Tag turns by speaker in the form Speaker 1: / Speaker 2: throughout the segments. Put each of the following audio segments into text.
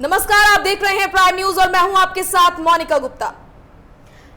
Speaker 1: नमस्कार, आप देख रहे हैं प्राइम न्यूज और मैं हूं आपके साथ मोनिका गुप्ता।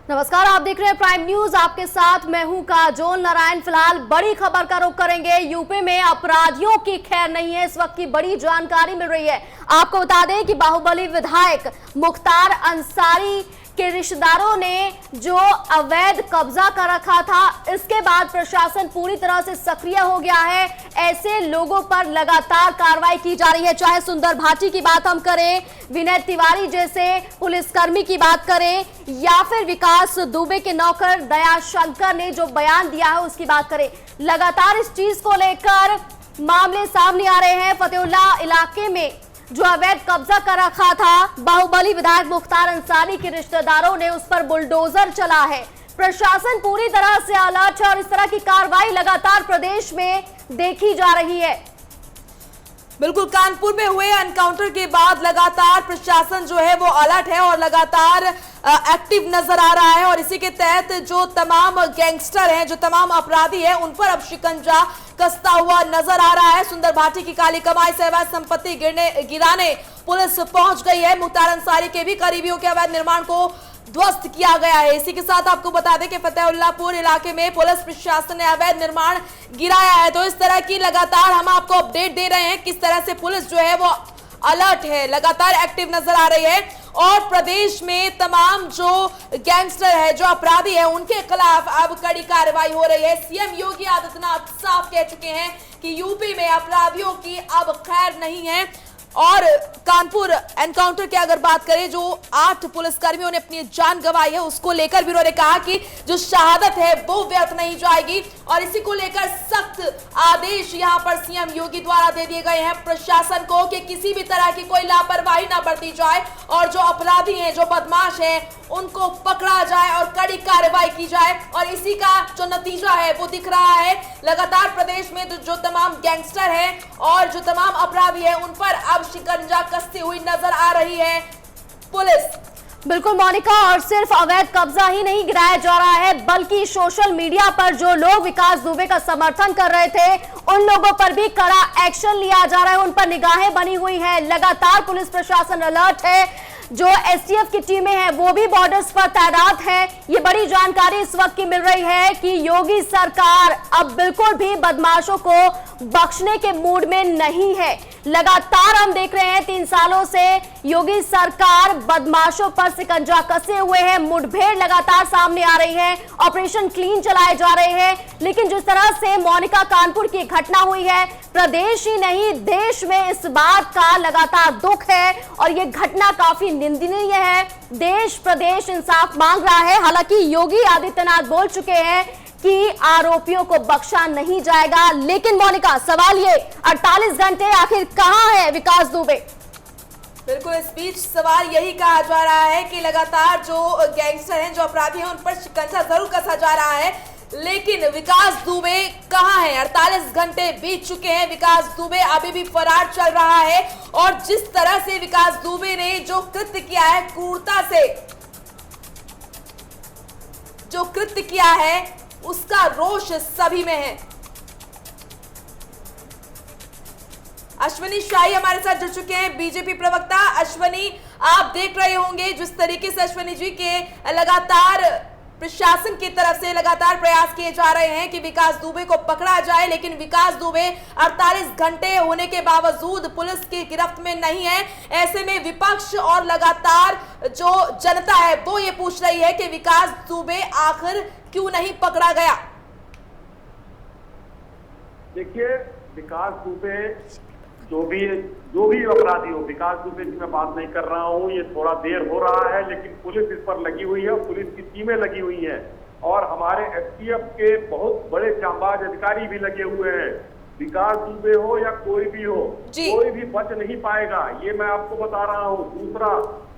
Speaker 2: नमस्कार, आप देख रहे हैं प्राइम न्यूज, आपके साथ मैं हूं काजोल नारायण। फिलहाल बड़ी खबर का रुख करेंगे। यूपी में अपराधियों की खैर नहीं है, इस वक्त की बड़ी जानकारी मिल रही है। आपको बता दें कि बाहुबली विधायक मुख्तार अंसारी के रिश्तेदारों ने जो अवैध कब्जा कर रखा था, इसके बाद प्रशासन पूरी तरह से सक्रिय हो गया है। ऐसे लोगों पर लगातार कार्रवाई की जा रही है, चाहे सुंदर भाटी की बात हम करें, विनय तिवारी जैसे पुलिसकर्मी की बात करें, या फिर विकास दुबे के नौकर दयाशंकर ने जो बयान दिया है उसकी बात करें। लगातार इस चीज को लेकर मामले सामने आ रहे हैं। फतेहुल्ला इलाके में जो अवैध कब्जा कर रखा था, बाहुबली विधायक मुख्तार अंसारी के रिश्तेदारों ने उस पर बुलडोजर चला है। प्रशासन पूरी तरह से अलर्ट है और इस तरह की कार्रवाई लगातार प्रदेश में देखी जा रही है।
Speaker 1: बिल्कुल, कानपुर में हुए एनकाउंटर के बाद लगातार प्रशासन जो है वो अलर्ट है और लगातार एक्टिव नजर आ रहा है और इसी के तहत जो तमाम गैंगस्टर हैं, जो तमाम अपराधी हैं, उन पर अब शिकंजा कसता हुआ नजर आ रहा है। सुंदर भाटी की काली कमाई से अवैध संपत्ति गिराने पुलिस पहुंच गई है। मुख्तार अंसारी के भी करीबियों के अवैध निर्माण को ध्वस्त किया गया है। इसी के साथ आपको बता दें कि फतेहुल्लापुर इलाके में पुलिस प्रशासन ने अवैध निर्माण गिराया है। तो इस तरह की लगातार हम आपको अपडेट दे रहे हैं किस तरह से पुलिस जो है वो अलर्ट है, लगातार एक्टिव नजर आ रही है और प्रदेश में तमाम जो गैंगस्टर है, जो अपराधी है, उनके खिलाफ अब कड़ी कार्रवाई हो रही है। सीएम योगी आदित्यनाथ साफ कह चुके हैं कि यूपी में अपराधियों की अब खैर नहीं है। और कानपुर एनकाउंटर की अगर बात करें, जो 8 पुलिसकर्मियों ने अपनी जान गंवाई है, उसको लेकर भी उन्होंने कहा कि जो शहादत है वो व्यर्थ नहीं जाएगी और इसी को लेकर सख्त आदेश यहां पर सीएम योगी द्वारा दे दिए गए हैं प्रशासन को कि किसी भी तरह की कोई लापरवाही ना बरती जाए और जो अपराधी हैं, जो बदमाश हैं, उनको पकड़ा जाए और कड़ी कार्रवाई की जाए। और इसी का जो नतीजा है वो दिख रहा है। लगातार प्रदेश में जो तमाम गैंगस्टर हैं और जो तमाम अपराधी हैं, उन पर अब शिकंजा कसती हुई नजर आ रही है पुलिस।
Speaker 2: बिल्कुल मोनिका, और सिर्फ अवैध कब्जा ही नहीं गिराया जा रहा है, बल्कि सोशल मीडिया पर जो लोग विकास दुबे का समर्थन कर रहे थे, उन लोगों पर भी कड़ा एक्शन लिया जा रहा है, उन पर निगाहें बनी हुई है। लगातार पुलिस प्रशासन अलर्ट है। जो एसटीएफ की टीमें हैं वो भी बॉर्डर्स पर तैनात है। ये बड़ी जानकारी इस वक्त की मिल रही है कि योगी सरकार अब बिल्कुल भी बदमाशों को बख्शने के मूड में नहीं है। लगातार हम देख रहे हैं 3 सालों से योगी सरकार बदमाशों पर शिकंजा कसे हुए है। मुठभेड़ लगातार सामने आ रही है, ऑपरेशन क्लीन चलाए जा रहे हैं। लेकिन जिस तरह से मोनिका कानपुर की घटना हुई है, प्रदेश ही नहीं देश में इस बात का लगातार दुख है और ये घटना काफी निंदनीय है। देश प्रदेश इंसाफ मांग रहा है। हालांकि योगी आदित्यनाथ बोल चुके हैं कि आरोपियों को बख्शा नहीं जाएगा। लेकिन मोनिका, सवाल ये, 48 घंटे आखिर कहां है विकास दुबे?
Speaker 1: बिल्कुल, इस बीच सवाल यही कहा जा रहा है कि लगातार जो गैंगस्टर हैं, जो अपराधी हैं, उन पर शिकंजा जरूर कसा जा रहा है, लेकिन विकास दुबे कहां है? 48 घंटे बीत चुके हैं, विकास दुबे अभी भी फरार चल रहा है और जिस तरह से विकास दुबे ने जो कृत्य किया है, क्रूरता से जो कृत्य किया है, उसका रोष सभी में है। अश्विनी शाही हमारे साथ जुड़ चुके हैं, बीजेपी प्रवक्ता। अश्विनी, आप देख रहे होंगे जिस तरीके से अश्विनी जी के लगातार प्रशासन की तरफ से लगातार प्रयास किए जा रहे हैं कि विकास दुबे को पकड़ा जाए, लेकिन विकास दुबे 48 घंटे होने के बावजूद पुलिस की गिरफ्त में नहीं है। ऐसे में विपक्ष और लगातार जो जनता है वो ये पूछ रही है कि विकास दुबे आखिर क्यों नहीं पकड़ा गया?
Speaker 3: देखिए, विकास दुबे जो भी अपराधी हो, विकास दुबे की मैं बात नहीं कर रहा हूँ, ये थोड़ा देर हो रहा है, लेकिन पुलिस इस पर लगी हुई है, पुलिस की टीमें लगी हुई हैं और हमारे एसटीएफ के बहुत बड़े जांबाज अधिकारी भी लगे हुए हैं। विकास दुबे हो या कोई भी हो, कोई भी बच नहीं पाएगा, ये मैं आपको बता रहा हूँ। दूसरा,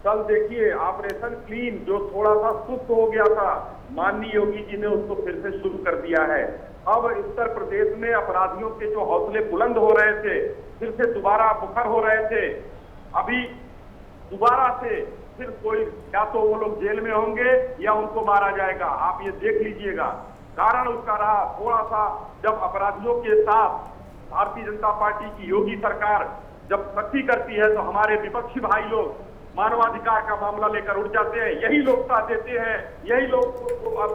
Speaker 3: कल देखिए ऑपरेशन क्लीन जो थोड़ा सा सुस्त हो गया था, माननीय योगी जी ने उसको फिर से शुरू कर दिया है। अब उत्तर प्रदेश में अपराधियों के जो हौसले बुलंद हो रहे थे, फिर से दोबारा मुखर हो रहे थे, अभी दोबारा से फिर कोई या तो वो लोग जेल में होंगे या उनको मारा जाएगा। आप ये देख लीजिएगा। कारण उसका रहा थोड़ा सा, जब अपराधियों के साथ भारतीय जनता पार्टी की योगी सरकार जब सख्ती करती है तो हमारे विपक्षी भाई लोग मानवाधिकार का मामला लेकर उठ जाते हैं, यही लोग साथ देते हैं, यही लोग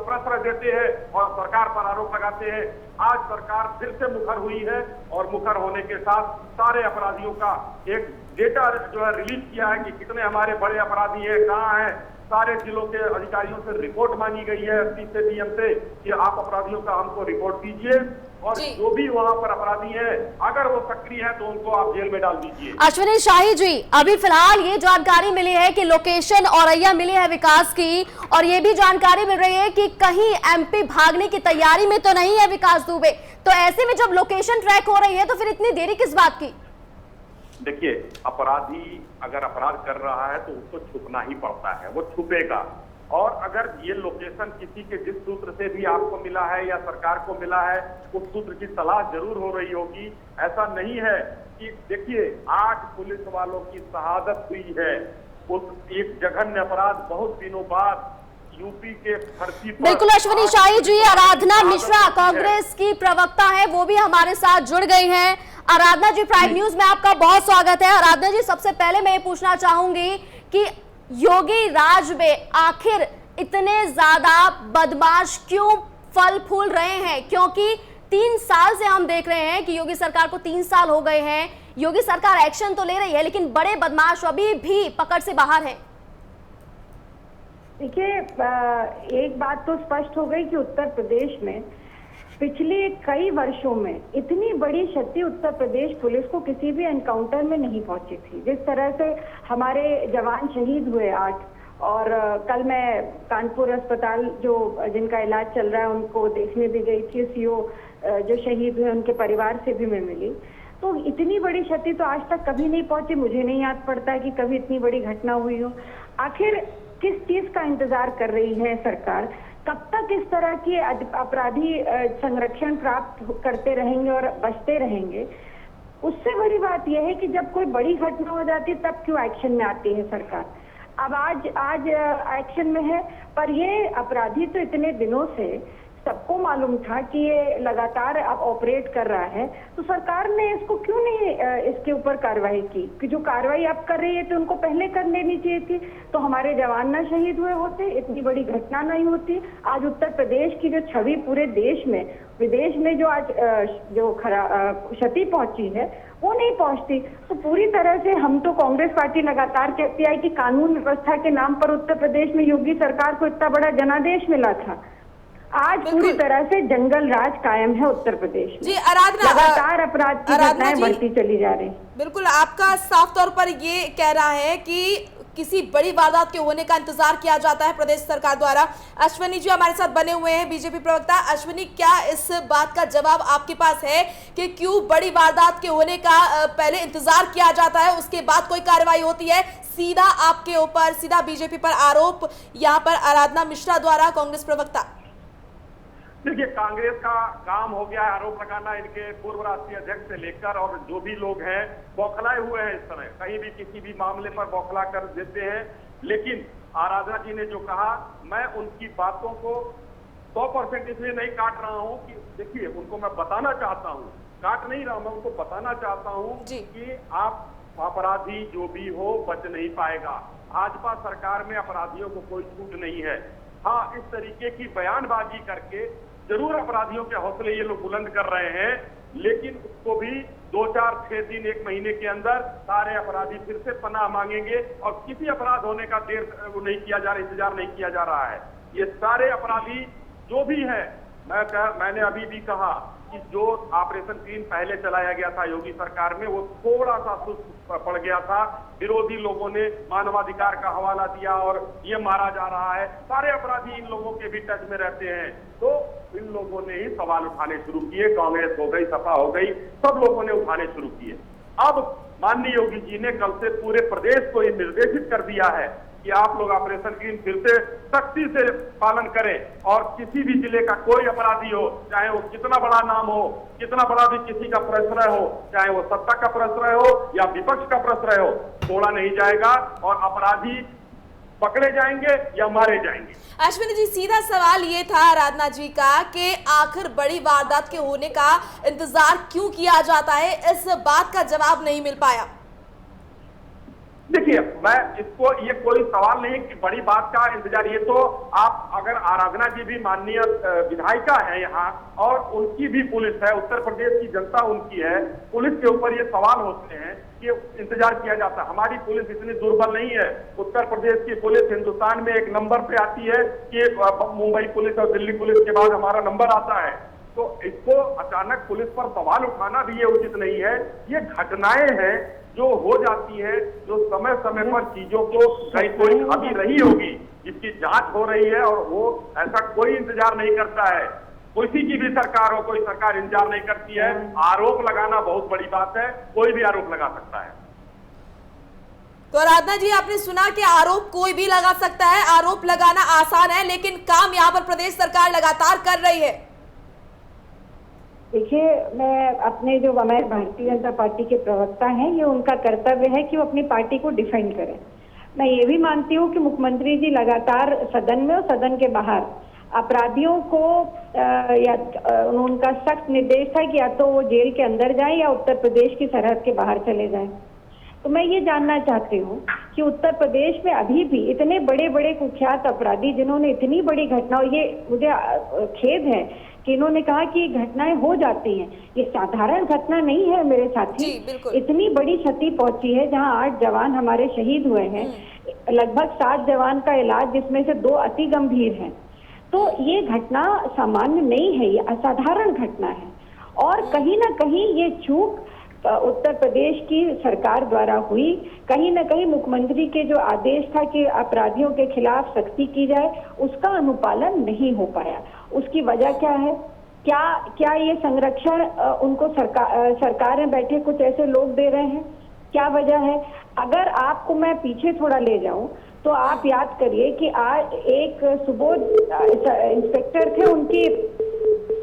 Speaker 3: प्रश्रय देते हैं और सरकार पर आरोप लगाते हैं। आज सरकार फिर से मुखर हुई है और मुखर होने के साथ सारे अपराधियों का एक डेटा जो है रिलीज किया है कि कितने हमारे बड़े अपराधी हैं, कहाँ हैं। सारे जिलों के अधिकारियों से रिपोर्ट मांगी गई है, एसपी से, डीएम से, कि आप अपराधियों का हमको रिपोर्ट दीजिए और जो भी वहां पर अपराधी है अगर वो सक्रिय है तो उनको आप जेल में डाल दीजिए।
Speaker 2: अश्विनी शाही जी, अभी फिलहाल ये जानकारी मिली है कि लोकेशन औरैया मिली है विकास की, और ये भी जानकारी मिल रही है कि कहीं एमपी भागने की तैयारी में तो नहीं है विकास दुबे। तो ऐसे में जब लोकेशन ट्रैक हो रही है तो फिर इतनी देरी किस बात की?
Speaker 3: देखिए, अपराधी अगर अपराध कर रहा है तो उसको छुपना ही पड़ता है, वो छुपेगा। और अगर ये लोकेशन किसी के जिस सूत्र से भी आपको मिला है या सरकार को मिला है, उस सूत्र की तलाश जरूर हो रही होगी। ऐसा नहीं है कि देखिए 8 पुलिस वालों की शहादत हुई है, उस एक जघन्य अपराध बहुत दिनों बाद यूपी के धरती पर।
Speaker 2: बिल्कुल अश्विनी शाही जी, आराधना मिश्रा कांग्रेस की प्रवक्ता है, वो भी हमारे साथ जुड़ गई हैं। आराधना जी, प्राइम न्यूज में आपका बहुत स्वागत है। आराधना जी, सबसे पहले मैं ये पूछना चाहूंगी कि योगी राज में आखिर इतने ज्यादा बदमाश क्यों फल फूल रहे हैं? क्योंकि 3 साल से हम देख रहे हैं कि योगी सरकार को 3 साल हो गए हैं, योगी सरकार एक्शन तो ले रही है लेकिन बड़े बदमाश अभी भी पकड़ से बाहर हैं।
Speaker 4: देखिए, एक बात तो स्पष्ट हो गई कि उत्तर प्रदेश में पिछले कई वर्षों में इतनी बड़ी क्षति उत्तर प्रदेश पुलिस को किसी भी एनकाउंटर में नहीं पहुंची थी। जिस तरह से हमारे जवान शहीद हुए 8, और कल मैं कानपुर अस्पताल जो जिनका इलाज चल रहा है उनको देखने भी गई थी, सीओ जो शहीद हुए उनके परिवार से भी मैं मिली। तो इतनी बड़ी क्षति तो आज तक कभी नहीं पहुंची। मुझे नहीं याद पड़ता है कि कभी इतनी बड़ी घटना हुई हो। आखिर किस चीज का इंतजार कर रही है सरकार? कब तक इस तरह की अपराधी संरक्षण प्राप्त करते रहेंगे और बचते रहेंगे? उससे बड़ी बात यह है कि जब कोई बड़ी घटना हो जाती है तब क्यों एक्शन में आती है सरकार? अब आज एक्शन में है, पर ये अपराधी तो इतने दिनों से सबको मालूम था कि ये लगातार अब ऑपरेट कर रहा है, तो सरकार ने इसको क्यों नहीं इसके ऊपर कार्रवाई की? कि जो कार्रवाई अब कर रही है तो उनको पहले कर लेनी चाहिए थी, तो हमारे जवान ना शहीद हुए होते, इतनी बड़ी घटना नहीं होती। आज उत्तर प्रदेश की जो छवि पूरे देश में, विदेश में जो आज जो क्षति पहुंची है वो नहीं पहुंचती। तो पूरी तरह से हम तो कांग्रेस पार्टी लगातार कहती है कि कानून व्यवस्था के नाम पर उत्तर प्रदेश में योगी सरकार को इतना बड़ा जनादेश मिला था। आज पूरी तरह से जंगल राज कायम है उत्तर प्रदेश में।
Speaker 1: जी आराधना,
Speaker 4: लगातार अपराध की घटनाएं बढ़ती चली जा रही।
Speaker 1: बिल्कुल, आपका साफ तौर पर ये कह रहा है कि किसी बड़ी वारदात के होने का इंतजार किया जाता है प्रदेश सरकार द्वारा। अश्विनी जी हमारे साथ बने हुए हैं, बीजेपी प्रवक्ता। अश्विनी, क्या इस बात का जवाब आपके पास है कि क्यों बड़ी वारदात के होने का पहले इंतजार किया जाता है, उसके बाद कोई कार्रवाई होती है? सीधा आपके ऊपर, सीधा बीजेपी पर आरोप यहाँ पर आराधना मिश्रा द्वारा, कांग्रेस प्रवक्ता।
Speaker 3: देखिए, कांग्रेस का काम हो गया है आरोप लगाना, इनके पूर्व राष्ट्रीय अध्यक्ष से लेकर और जो भी लोग हैं बौखलाए हुए हैं। इस समय कहीं भी किसी भी मामले पर बौखला कर देते हैं। लेकिन आराधना जी ने जो कहा, मैं उनकी बातों को 100% इसलिए नहीं काट रहा हूं कि देखिए, उनको मैं बताना चाहता हूं, काट नहीं रहा, मैं उनको बताना चाहता हूं कि आप अपराधी जो भी हो बच नहीं पाएगा। भाजपा सरकार में अपराधियों को कोई छूट नहीं है। हाँ, इस तरीके की बयानबाजी करके जरूर अपराधियों के हौसले ये लोग बुलंद कर रहे हैं, लेकिन उसको भी 2, 4, 6 दिन, 1 महीने के अंदर सारे अपराधी फिर से पनाह मांगेंगे और किसी अपराध होने का नहीं किया जा रहा, इंतजार नहीं किया जा रहा है। ये सारे अपराधी जो भी है, मैंने अभी भी कहा कि जो ऑपरेशन ग्रीन पहले चलाया गया था योगी सरकार में, वो थोड़ा सा सुस्त पड़ गया था। विरोधी लोगों ने मानवाधिकार का हवाला दिया और ये मारा जा रहा है। सारे अपराधी इन लोगों के भी टच में रहते हैं, तो इन लोगों ने ही सवाल उठाने शुरू किए। कांग्रेस हो गई, सपा हो गई, सब लोगों ने उठाने शुरू किए। अब माननीय योगी जी ने कल से पूरे प्रदेश को ये निर्देशित कर दिया है कि आप लोग ऑपरेशन ग्रीन फिर से सख्ती से पालन करें और किसी भी जिले का कोई अपराधी हो, चाहे वो कितना बड़ा नाम हो, कितना बड़ा भी किसी का प्रश्रय हो, चाहे वो सत्ता का प्रश्रय हो या विपक्ष का प्रश्रय हो, छोड़ा नहीं जाएगा और अपराधी पकड़े जाएंगे या मारे जाएंगे।
Speaker 1: अश्विनी जी, सीधा सवाल ये था आराधना जी का कि आखिर बड़ी वारदात के होने का इंतजार क्यों किया जाता है, इस बात का जवाब नहीं मिल पाया।
Speaker 3: देखिए, मैं इसको, ये कोई सवाल नहीं कि बड़ी बात का इंतजार, ये तो आप अगर आराधना जी भी माननीय विधायिका है यहाँ, और उनकी भी पुलिस है, उत्तर प्रदेश की जनता उनकी है, पुलिस के ऊपर ये सवाल होते हैं कि इंतजार किया जाता है। हमारी पुलिस इतनी दुर्बल नहीं है। उत्तर प्रदेश की पुलिस हिंदुस्तान में एक नंबर पे आती है कि मुंबई पुलिस और दिल्ली पुलिस के बाद हमारा नंबर आता है। तो इसको अचानक पुलिस पर सवाल उठाना भी ये उचित नहीं है। ये घटनाएं हैं जो हो जाती है, जो समय समय पर चीजों को कहीं कोई खामी रही होगी जिसकी जांच हो रही है, और वो ऐसा कोई इंतजार नहीं करता है। किसी की भी सरकार हो, कोई सरकार इंतजार नहीं करती है। आरोप लगाना बहुत बड़ी बात है, कोई भी आरोप लगा सकता है।
Speaker 1: तो आराधना जी, आपने सुना कि आरोप कोई भी लगा सकता है, आरोप लगाना आसान है, लेकिन काम यहाँ पर प्रदेश सरकार लगातार कर रही है।
Speaker 4: देखिए, मैं अपने जो हमारे भारतीय जनता पार्टी के प्रवक्ता हैं, ये उनका कर्तव्य है कि वो अपनी पार्टी को डिफेंड करें। मैं ये भी मानती हूँ कि मुख्यमंत्री जी लगातार सदन में और सदन के बाहर अपराधियों को उनका सख्त निर्देश था कि या तो वो जेल के अंदर जाएं या उत्तर प्रदेश की सरहद के बाहर चले जाएं। तो मैं ये जानना चाहती हूँ कि उत्तर प्रदेश में अभी भी इतने बड़े बड़े कुख्यात अपराधी जिन्होंने इतनी बड़ी घटना, ये मुझे खेद है कि इन्होंने कहा कि घटनाएं हो जाती हैं, ये साधारण घटना नहीं है मेरे साथी। इतनी बड़ी क्षति पहुंची है, जहां 8 जवान हमारे शहीद हुए हैं, लगभग 7 जवान का इलाज, जिसमें से 2 अति गंभीर हैं। तो ये घटना सामान्य नहीं है, ये असाधारण घटना है। और कहीं ना कहीं ये चूक उत्तर प्रदेश की सरकार द्वारा हुई। कहीं ना कहीं मुख्यमंत्री के जो आदेश था कि अपराधियों के खिलाफ सख्ती की जाए, उसका अनुपालन नहीं हो पाया। उसकी वजह क्या है? क्या ये संरक्षण उनको सरकार में बैठे कुछ ऐसे लोग दे रहे हैं? क्या वजह है? अगर आपको मैं पीछे थोड़ा ले जाऊं तो आप याद करिए कि आज एक सुबोध इंस्पेक्टर थे, उनकी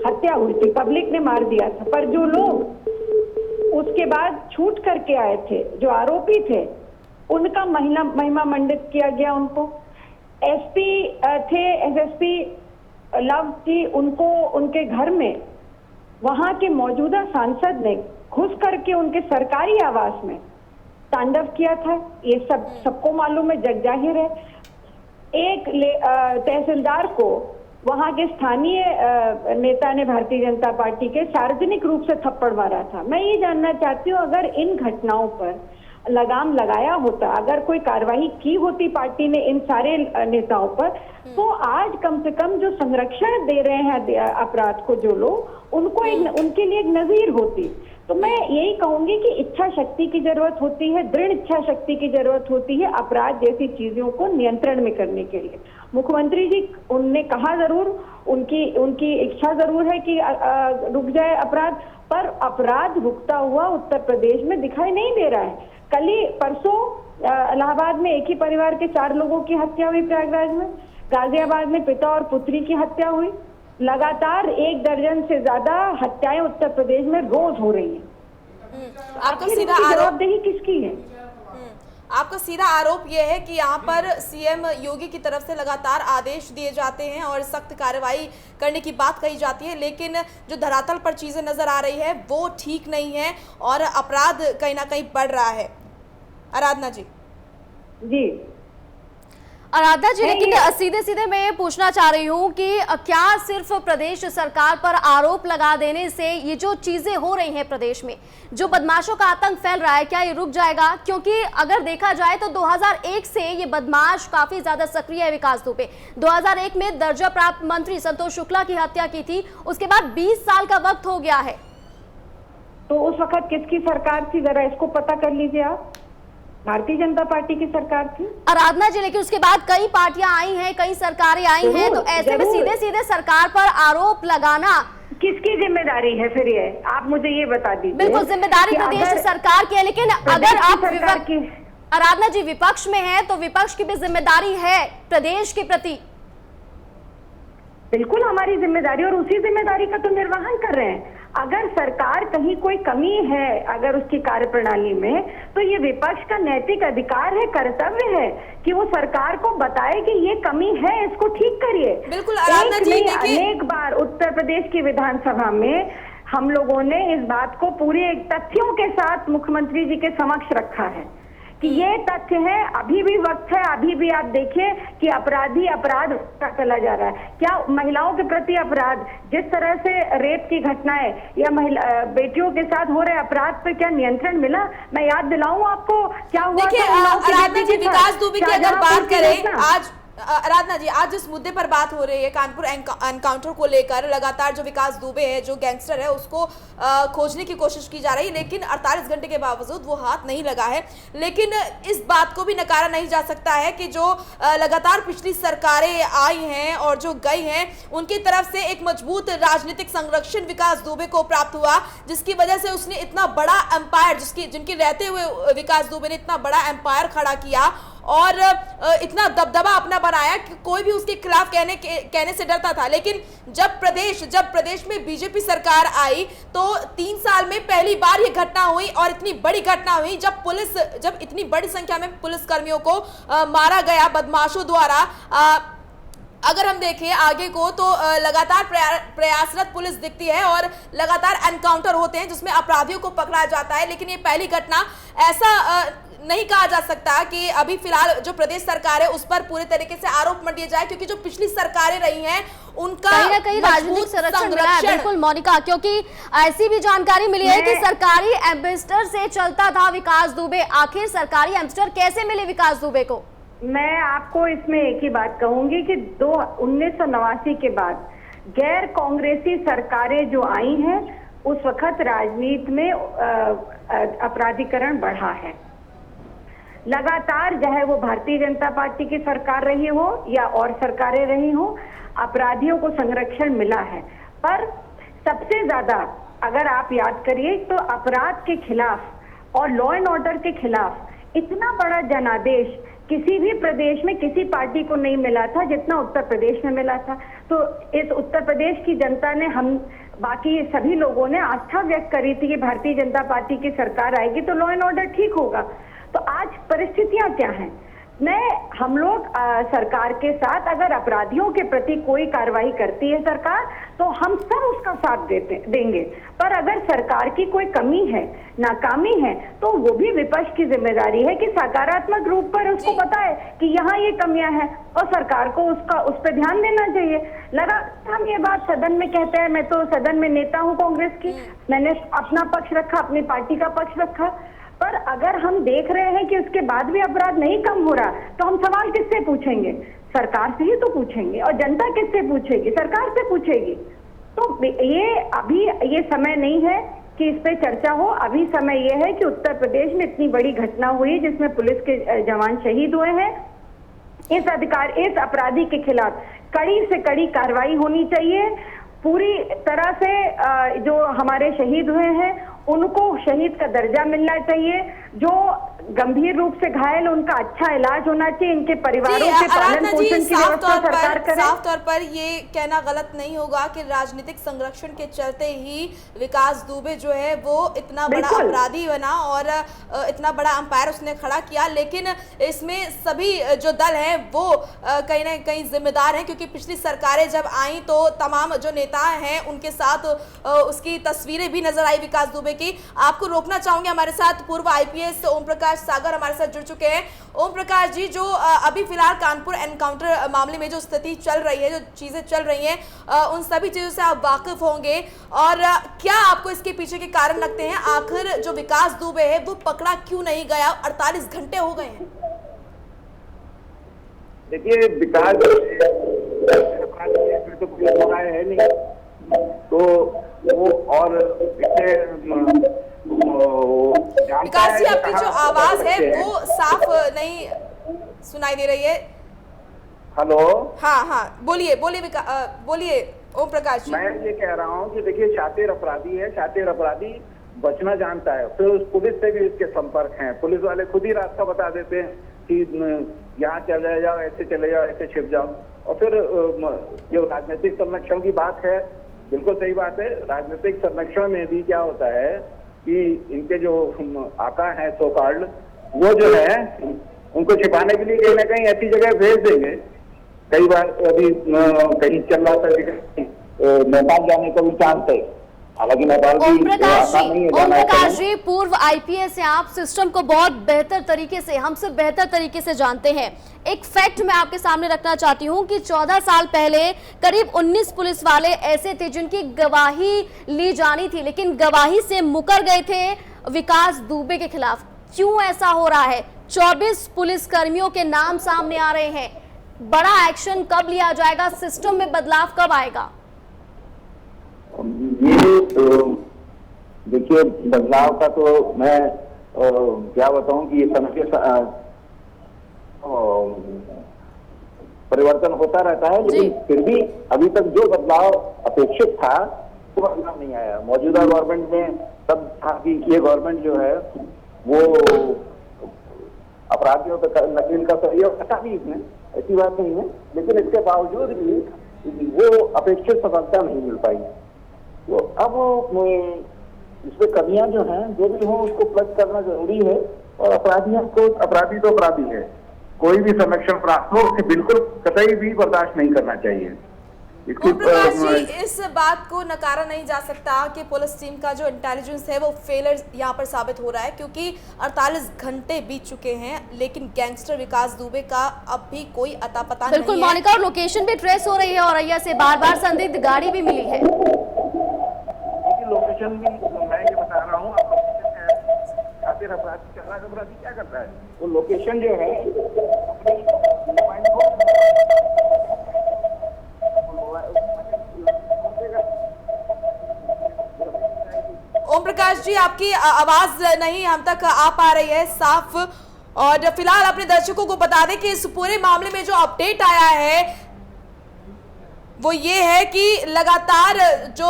Speaker 4: हत्या हुई थी, पब्लिक ने मार दिया था। पर जो लोग उसके बाद छूट करके आए थे, जो आरोपी थे, उनका महिमा मंडित किया गया। उनको एसपी थे, एसएसपी लव थी, उनको उनके घर में वहां के मौजूदा सांसद ने घुस करके उनके सरकारी आवास में तांडव किया था। ये सबको मालूम है, जग जाहिर है। एक तहसीलदार को वहां के स्थानीय नेता ने, भारतीय जनता पार्टी के, सार्वजनिक रूप से थप्पड़ मारा था। मैं ये जानना चाहती हूँ, अगर इन घटनाओं पर लगाम लगाया होता, अगर कोई कार्रवाई की होती पार्टी ने इन सारे नेताओं पर, तो आज कम से कम जो संरक्षण दे रहे हैं अपराध को जो लोग, उनको उनके लिए एक नजीर होती। तो मैं यही कहूंगी कि इच्छा शक्ति की जरूरत होती है, दृढ़ इच्छा शक्ति की जरूरत होती है अपराध जैसी चीजों को नियंत्रण में करने के लिए। मुख्यमंत्री जी, उनने कहा जरूर, उनकी इच्छा जरूर है कि रुक जाए अपराध, पर अपराध रुकता हुआ उत्तर प्रदेश में दिखाई नहीं दे रहा है। कल ही परसों इलाहाबाद में एक ही परिवार के 4 लोगों की हत्या हुई, प्रयागराज में, गाजियाबाद में पिता और पुत्री की हत्या हुई। लगातार 1 दर्जन से ज्यादा हत्याएं उत्तर प्रदेश में रोज हो रही हैं।
Speaker 1: आपका सीधा
Speaker 4: जवाबदेही किसकी है?
Speaker 1: आपका सीधा आरोप यह है कि यहाँ पर सीएम योगी की तरफ से लगातार आदेश दिए जाते हैं और सख्त कार्रवाई करने की बात कही जाती है, लेकिन जो धरातल पर चीजें नजर आ रही है वो ठीक नहीं है और अपराध कहीं ना कहीं बढ़ रहा है। आराधना जी।
Speaker 4: जी
Speaker 2: आराधना जी, लेकिन सीधे सीधे मैं ये पूछना चाह रही हूँ कि क्या सिर्फ प्रदेश सरकार पर आरोप लगा देने से ये जो चीजें हो रही हैं प्रदेश में, जो बदमाशों का आतंक फैल रहा है, क्या ये रुक जाएगा? क्योंकि अगर देखा जाए तो 2001 से ये बदमाश काफी ज्यादा सक्रिय है। विकास दुबे 2001 में दर्जा प्राप्त मंत्री संतोष शुक्ला की हत्या की थी, उसके बाद 20 साल का वक्त हो गया है।
Speaker 4: तो उस वक्त किसकी सरकार थी, जरा इसको पता कर लीजिए आप। भारतीय जनता पार्टी की सरकार थी
Speaker 2: आराधना जी, लेकिन उसके बाद कई पार्टियां आई हैं, कई सरकारें आई हैं, तो ऐसे में सीधे सीधे सरकार पर आरोप लगाना
Speaker 4: किसकी जिम्मेदारी है? फिर ये आप मुझे ये बता दीजिए।
Speaker 2: बिल्कुल जिम्मेदारी प्रदेश सरकार की है, लेकिन अगर आप आराधना जी विपक्ष में है तो विपक्ष की भी जिम्मेदारी है प्रदेश के प्रति।
Speaker 4: बिल्कुल हमारी जिम्मेदारी, और उसी जिम्मेदारी का तो निर्वहन कर रहे हैं। अगर सरकार कहीं कोई कमी है अगर उसकी कार्यप्रणाली में, तो ये विपक्ष का नैतिक अधिकार है, कर्तव्य है कि वो सरकार को बताए कि ये कमी है, इसको ठीक करिए।
Speaker 1: बिल्कुल आराधना जी,
Speaker 4: अनेक बार उत्तर प्रदेश की विधानसभा में हम लोगों ने इस बात को पूरे तथ्यों के साथ मुख्यमंत्री जी के समक्ष रखा है कि ये तथ्य है। अभी भी वक्त है, अभी भी आप देखिए कि अपराधी अपराध का चला जा रहा है। क्या महिलाओं के प्रति अपराध, जिस तरह से रेप की घटनाएं या महिला बेटियों के साथ हो रहे अपराध पर क्या नियंत्रण मिला? मैं याद दिलाऊं आपको क्या हुआ।
Speaker 1: देखिए आराधना जी, विकास दुबे की अगर बात करें, आज आराधना जी, आज जिस मुद्दे पर बात हो रही है कानपुर एनकाउंटर को लेकर, लगातार जो विकास दुबे है, जो गैंगस्टर है, उसको खोजने की कोशिश की जा रही है, लेकिन 48 घंटे के बावजूद वो हाथ नहीं लगा है। लेकिन इस बात को भी नकारा नहीं जा सकता है कि जो लगातार पिछली सरकारें आई हैं और जो गई हैं, उनकी तरफ से एक मजबूत राजनीतिक संरक्षण विकास दुबे को प्राप्त हुआ, जिसकी वजह से उसने इतना बड़ा एम्पायर, जिनकी रहते हुए विकास दुबे ने इतना बड़ा एम्पायर खड़ा किया और इतना दबदबा अपना बनाया कि कोई भी उसके खिलाफ कहने से डरता था। लेकिन जब प्रदेश में बीजेपी सरकार आई तो 3 साल में पहली बार ये घटना हुई और इतनी बड़ी घटना हुई जब इतनी बड़ी संख्या में पुलिसकर्मियों को मारा गया बदमाशों द्वारा। अगर हम देखें आगे को तो लगातार प्रयासरत पुलिस दिखती है और लगातार एनकाउंटर होते हैं जिसमें अपराधियों को पकड़ा जाता है। लेकिन ये पहली घटना, ऐसा नहीं कहा जा सकता कि अभी फिलहाल जो प्रदेश सरकार है उस पर पूरे तरीके से आरोप मत दिए जाए, क्योंकि जो पिछली सरकारें रही हैं उनका
Speaker 2: कहीं ना कहीं राजनीतिक संरक्षण मिला है। बिल्कुल मोनिका, क्योंकि ऐसी भी जानकारी मिली है कि सरकारी एम्बेसडर से चलता था विकास दुबे। आखिर सरकारी एम्बेसडर कैसे मिले विकास दुबे को?
Speaker 4: मैं आपको इसमें एक ही बात कहूंगी कि 1989 के बाद गैर कांग्रेसी सरकारें जो आई हैं उस वक्त राजनीति में अपराधीकरण बढ़ा है। लगातार चाहे वो भारतीय जनता पार्टी की सरकार रही हो या और सरकारें रही हो, अपराधियों को संरक्षण मिला है। पर सबसे ज्यादा अगर आप याद करिए तो अपराध के खिलाफ और लॉ एंड ऑर्डर के खिलाफ इतना बड़ा जनादेश किसी भी प्रदेश में किसी पार्टी को नहीं मिला था जितना उत्तर प्रदेश में मिला था। तो इस उत्तर प्रदेश की जनता ने, हम बाकी सभी लोगों ने आस्था व्यक्त करी थी कि भारतीय जनता पार्टी की सरकार आएगी तो लॉ एंड ऑर्डर ठीक होगा। तो आज परिस्थितियां क्या हैं? हम लोग सरकार के साथ, अगर अपराधियों के प्रति कोई कार्रवाई करती है सरकार तो हम सब उसका साथ देंगे। पर अगर सरकार की कोई कमी है, नाकामी है, तो वो भी विपक्ष की जिम्मेदारी है कि सकारात्मक रूप पर उसको पता है कि यहाँ ये कमियां हैं और सरकार को उस पर ध्यान देना चाहिए। हम ये बात सदन में कहते हैं, मैं तो सदन में नेता हूँ कांग्रेस की, मैंने अपना पक्ष रखा, अपनी पार्टी का पक्ष रखा। पर अगर हम देख रहे हैं कि उसके बाद भी अपराध नहीं कम हो रहा तो हम सवाल किससे पूछेंगे? सरकार से ही तो पूछेंगे। और जनता किससे पूछेगी? सरकार से पूछेगी। तो ये समय नहीं है कि इस पे चर्चा हो। अभी समय ये है कि उत्तर प्रदेश में इतनी बड़ी घटना हुई जिसमें पुलिस के जवान शहीद हुए हैं। इस अपराधी के खिलाफ कड़ी से कड़ी कार्रवाई होनी चाहिए। पूरी तरह से जो हमारे शहीद हुए हैं उनको शहीद का दर्जा मिलना चाहिए। जो गंभीर रूप से घायल, उनका अच्छा इलाज होना चाहिए। इनके परिवारों के पालन पोषण की व्यवस्था सरकार करे।
Speaker 1: साफ तौर पर ये कहना गलत नहीं होगा कि राजनीतिक संरक्षण के चलते ही विकास दुबे जो है वो इतना बड़ा अपराधी बना और इतना बड़ा अंपायर उसने खड़ा किया। लेकिन इसमें सभी जो दल हैं वो कहीं ना कहीं जिम्मेदार हैं, क्योंकि पिछली सरकारें जब आई तो तमाम जो नेता हैं उनके साथ उसकी तस्वीरें भी नजर आई विकास दुबे की। आपको रोकना चाहूंगे, हमारे साथ पूर्व आईपीएस ओम प्रकाश सागर हमारे साथ जुड़ चुके हैं। ओम प्रकाश जी, जो अभी फिलहाल कानपुर एनकाउंटर मामले में जो स्थिति चल रही है, जो चीजें चल रही हैं, उन सभी चीजों से आप वाकिफ होंगे और क्या आपको इसके पीछे के कारण लगते हैं? आखिर जो विकास दुबे है वो पकड़ा क्यों नहीं गया? 48 घंटे हो गए हैं।
Speaker 3: देखिए, विकास तो कोई लगाया है नहीं, तो वो और
Speaker 1: विकास जी, आपकी जो आवाज है वो साफ नहीं सुनाई दे रही है।
Speaker 3: हेलो,
Speaker 1: हाँ, बोलिए बोलिए ओम प्रकाश जी।
Speaker 3: मैं ये कह रहा हूँ कि देखिए, शातिर अपराधी है, शातिर अपराधी बचना जानता है। फिर उस पुलिस से भी इसके संपर्क हैं। पुलिस वाले खुद ही रास्ता बता देते हैं कि यहाँ चले जाओ, ऐसे चले जाओ, ऐसे छिप जाओ। और फिर जो राजनीतिक संरक्षण की बात है, बिल्कुल सही बात है। राजनीतिक संरक्षण में भी क्या होता है कि इनके जो आका हैं सो कॉल्ड, वो जो है उनको छिपाने के लिए कहीं ना कहीं ऐसी जगह भेज देंगे। कई बार अभी कहीं चल रहा था नेपाल जाने का भी चांस है,
Speaker 5: हालांकि नेपाल
Speaker 2: ओम
Speaker 5: भी आसान नहीं है जाना
Speaker 2: प्रकाश जी, पूर्व आईपीएस हैं आप, सिस्टम को बहुत बेहतर तरीके से, हमसे बेहतर तरीके से जानते हैं। एक फैक्ट मैं आपके सामने रखना चाहती हूं कि 14 साल पहले करीब 19 पुलिस वाले ऐसे थे जिनकी गवाही ली जानी थी, लेकिन गवाही से मुकर गए थे विकास दुबे के खिलाफ। क्यों ऐसा हो रहा है? 24 पुलिस कर्मियों के नाम सामने आ रहे हैं। बड़ा एक्शन कब लिया जाएगा? सिस्टम में बदलाव कब आएगा?
Speaker 5: ये देखिए, बदलाव का तो मैं क्या बताऊं कि ये समय के परिवर्तन होता रहता है, लेकिन फिर भी अभी तक जो बदलाव अपेक्षित था वो बदलाव नहीं आया। मौजूदा गवर्नमेंट में तब था कि ये गवर्नमेंट जो है वो अपराधियों पर नकेल का सहयोग हटा भी इसमें, ऐसी बात नहीं है, लेकिन इसके बावजूद भी वो अपेक्षित सफलता नहीं मिल पाई। तो अब इसमें कमियां जो हैं, जो भी हो उसको प्लस करना जरूरी है, और अपराधी तो अपराधी है, कोई भी संरक्षण प्राप्त हो उसे बिल्कुल कतई भी बर्दाश्त नहीं करना चाहिए।
Speaker 1: ओम प्रकाश जी, इस बात को नकारा नहीं जा सकता कि पुलिस टीम का जो इंटेलिजेंस है वो फेलर यहाँ पर साबित हो रहा है, क्योंकि 48 घंटे बीत चुके हैं लेकिन गैंगस्टर विकास दुबे का अब भी कोई अता पता नहीं है।
Speaker 2: बिल्कुल मोनिका, और लोकेशन भी ट्रेस हो रही है और औरैया से बार-बार संदिग्ध गाड़ी भी मिली है।
Speaker 5: लोकेशन भी मैं ये बता रहा हूँ, फिर अपराधी चल रहा है, अपराधी क्या करता है, वो लोकेशन जो है
Speaker 1: ओम प्रकाश जी, आपकी आवाज नहीं हम तक आ पा रही है साफ, और फिलहाल अपने दर्शकों को बता दें कि इस पूरे मामले में जो अपडेट आया है वो ये है कि लगातार जो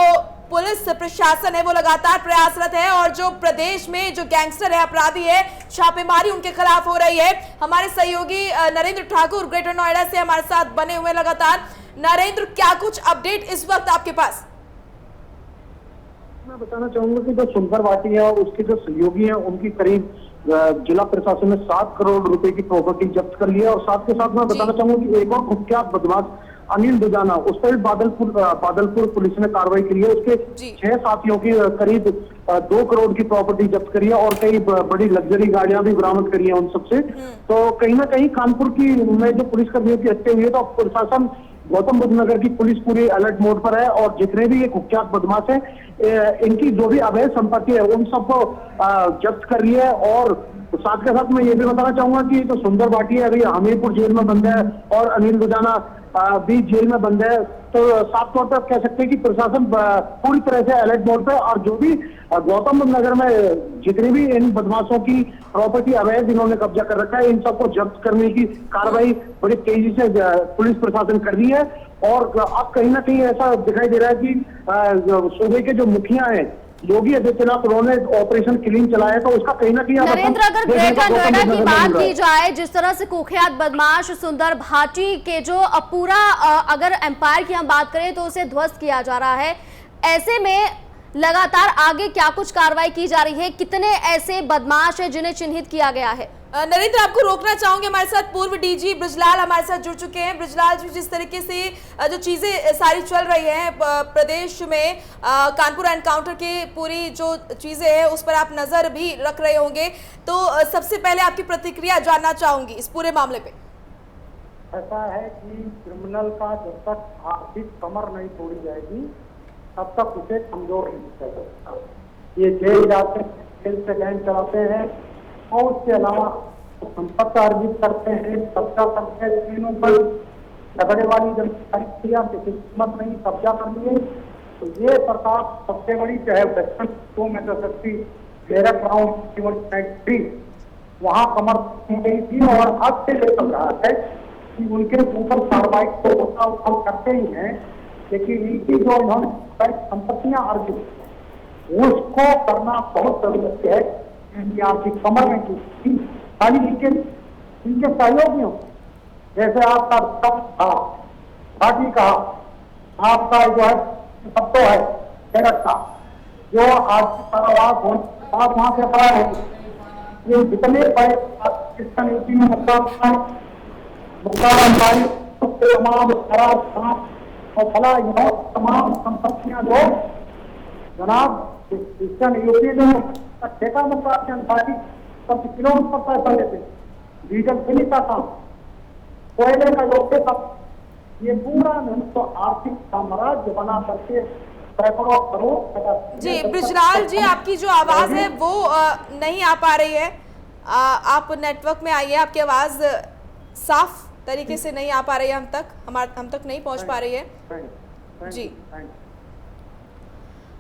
Speaker 1: पुलिस प्रशासन है वो लगातार प्रयासरत है, और जो प्रदेश में जो गैंगस्टर है, अपराधी है, छापेमारी उनके खिलाफ हो रही है। हमारे सहयोगी नरेंद्र ठाकुर ग्रेटर नोएडा से हमारे साथ बने हुए लगातार। नरेंद्र, क्या कुछ अपडेट इस वक्त आपके पास?
Speaker 6: मैं बताना चाहूंगा कि जो सुंदर भाटी है और उसके जो सहयोगी हैं उनकी करीब जिला प्रशासन ने 7 करोड़ रुपए की प्रॉपर्टी जब्त कर लिया, और साथ के साथ मैं बताना चाहूंगा कि एक और कुख्यात बदमाश अनिल दुजाना, उस पर बादलपुर पुलिस ने कार्रवाई की है। उसके 6 साथियों की करीब 2 करोड़ की प्रॉपर्टी जब्त करी है, और कई बड़ी लग्जरी गाड़ियां भी बरामद करी है उन सबसे। तो कहीं ना कहीं कानपुर की में जो पुलिस कर्मियों की हत्या हुई है, तो प्रशासन गौतम बुद्ध नगर की पुलिस पूरी अलर्ट मोड पर है, और जितने भी ये कुख्यात बदमाश है इनकी जो भी अवैध संपत्ति है उन सबको जब्त कर रही है। और साथ के साथ मैं ये भी बताना चाहूंगा कि जो सुंदर भाटी है अभी हमीरपुर जेल में बंद है, और अनिल दुजाना भी जेल में बंद है। तो साफ तौर पर कह सकते हैं कि प्रशासन पूरी तरह से अलर्ट मोड पे, और जो भी गौतम बुद्ध नगर में जितनी भी इन बदमाशों की प्रॉपर्टी अवैध इन्होंने कब्जा कर रखा है, इन सबको जब्त करने की कार्रवाई बड़ी तेजी से पुलिस प्रशासन कर रही है। और अब कहीं ना कहीं ऐसा दिखाई दे रहा है कि सूबे के जो मुखिया हैं योगी आदित्यनाथ, उन्होंने ऑपरेशन क्लीन चलाया, तो उसका कहीं ना कहीं
Speaker 2: नरेंद्र, अगर ग्रेटर नोएडा की बात की जाए, जिस तरह से कुख्यात बदमाश सुंदर भाटी के जो पूरा अगर एम्पायर की हम बात करें तो उसे ध्वस्त किया जा रहा है, ऐसे में लगातार आगे क्या कुछ कार्रवाई की जा रही है? कितने ऐसे बदमाश हैं जिन्हें चिन्हित किया गया है?
Speaker 1: नरेंद्र, आपको रोकना चाहूंगे, हमारे साथ पूर्व डीजी ब्रजलाल हमारे साथ जुड़ चुके हैं। ब्रजलाल जी, जिस तरीके से जो चीजें सारी चल रही हैं प्रदेश में, कानपुर एनकाउंटर की पूरी जो चीजें हैं उस पर आप नजर भी रख रहे होंगे, तो सबसे पहले आपकी प्रतिक्रिया जानना चाहूंगी इस पूरे मामले पे।
Speaker 6: ऐसा है कि क्रिमिनल का जब तक आर्थिक कमर नहीं तोड़ी जाएगी तब तक उसे कमजोर नहीं किया जाएगा। ये जेल जाते हैं, जेल से गैंग चलाते हैं, और उसके अलावा संपत्ति अर्जित करते हैं, कब्जा करते हैं जमीनों पर, झगड़े वाली जमीन किसी कीमत नहीं कब्जा कर लिए। तो ये सरकार सबसे बड़ी, चाहे वेस्टर्न को मैं कह सकती मेरठ फैक्ट्री वहाँ कमर गई थी, और अब से चल रहा है कि उनके ऊपर कार्रवाई को करते ही हैं, लेकिन इनकी जो इन्होंने संपत्तियां अर्जित उसको करना बहुत जरूरत है। आर्थिक कमर में की खाली इनके सहयोगियों, जैसे आपका पार्टी का आपका जो है सब तो है मेरठ का, जो आर्थिक कारोबार आप वहां से पड़ा है, ये जितने बड़े पाकिस्तान यूपी में तमाम खराब और फला तमाम संपत्तियां जो जनाब क्रिश्चियन यूपी में ठेका मुद्दा के अनुसार सब किलोमीटर पर पैसा लेते, डीजल फिनिशा था, कोयले का लोटे था, ये पूरा तो आर्थिक साम्राज्य बना करके सैकड़ों करोड़।
Speaker 1: जी बृजलाल जी, आपकी जो आवाज है वो नहीं आ पा रही है, आप नेटवर्क में आइए, आपकी आवाज साफ तरीके से नहीं आ पा रही है, हम तक नहीं पहुंच पा रही है जी।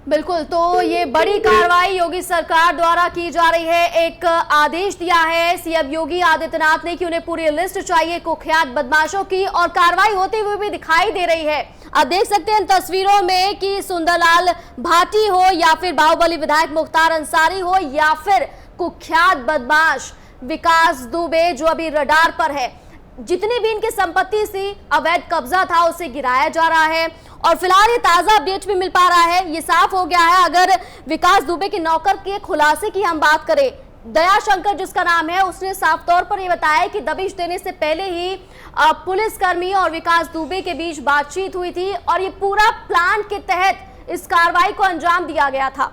Speaker 2: बिल्कुल, तो ये बड़ी कार्रवाई योगी सरकार द्वारा की जा रही है। एक आदेश दिया है सीएम योगी आदित्यनाथ ने कि उन्हें पूरी लिस्ट चाहिए कुख्यात बदमाशों की, और कार्रवाई होती हुई भी दिखाई दे रही है। आप देख सकते हैं इन तस्वीरों में कि सुंदरलाल भाटी हो या फिर बाहुबली विधायक मुख्तार अंसारी हो या फिर कुख्यात बदमाश विकास दुबे जो अभी रडार पर है, जितनी भी इनकी संपत्ति सी अवैध कब्जा था उसे गिराया जा रहा है। और फिलहाल ये ताजा अपडेट भी मिल पा रहा है, ये साफ हो गया है। अगर विकास दुबे के नौकर के खुलासे की हम बात करें, दया शंकर जिसका नाम है, उसने साफ तौर पर ये बताया कि दबिश देने से पहले ही पुलिसकर्मी और विकास दुबे के बीच बातचीत हुई थी और ये पूरा प्लान के तहत इस कार्रवाई को अंजाम दिया गया था।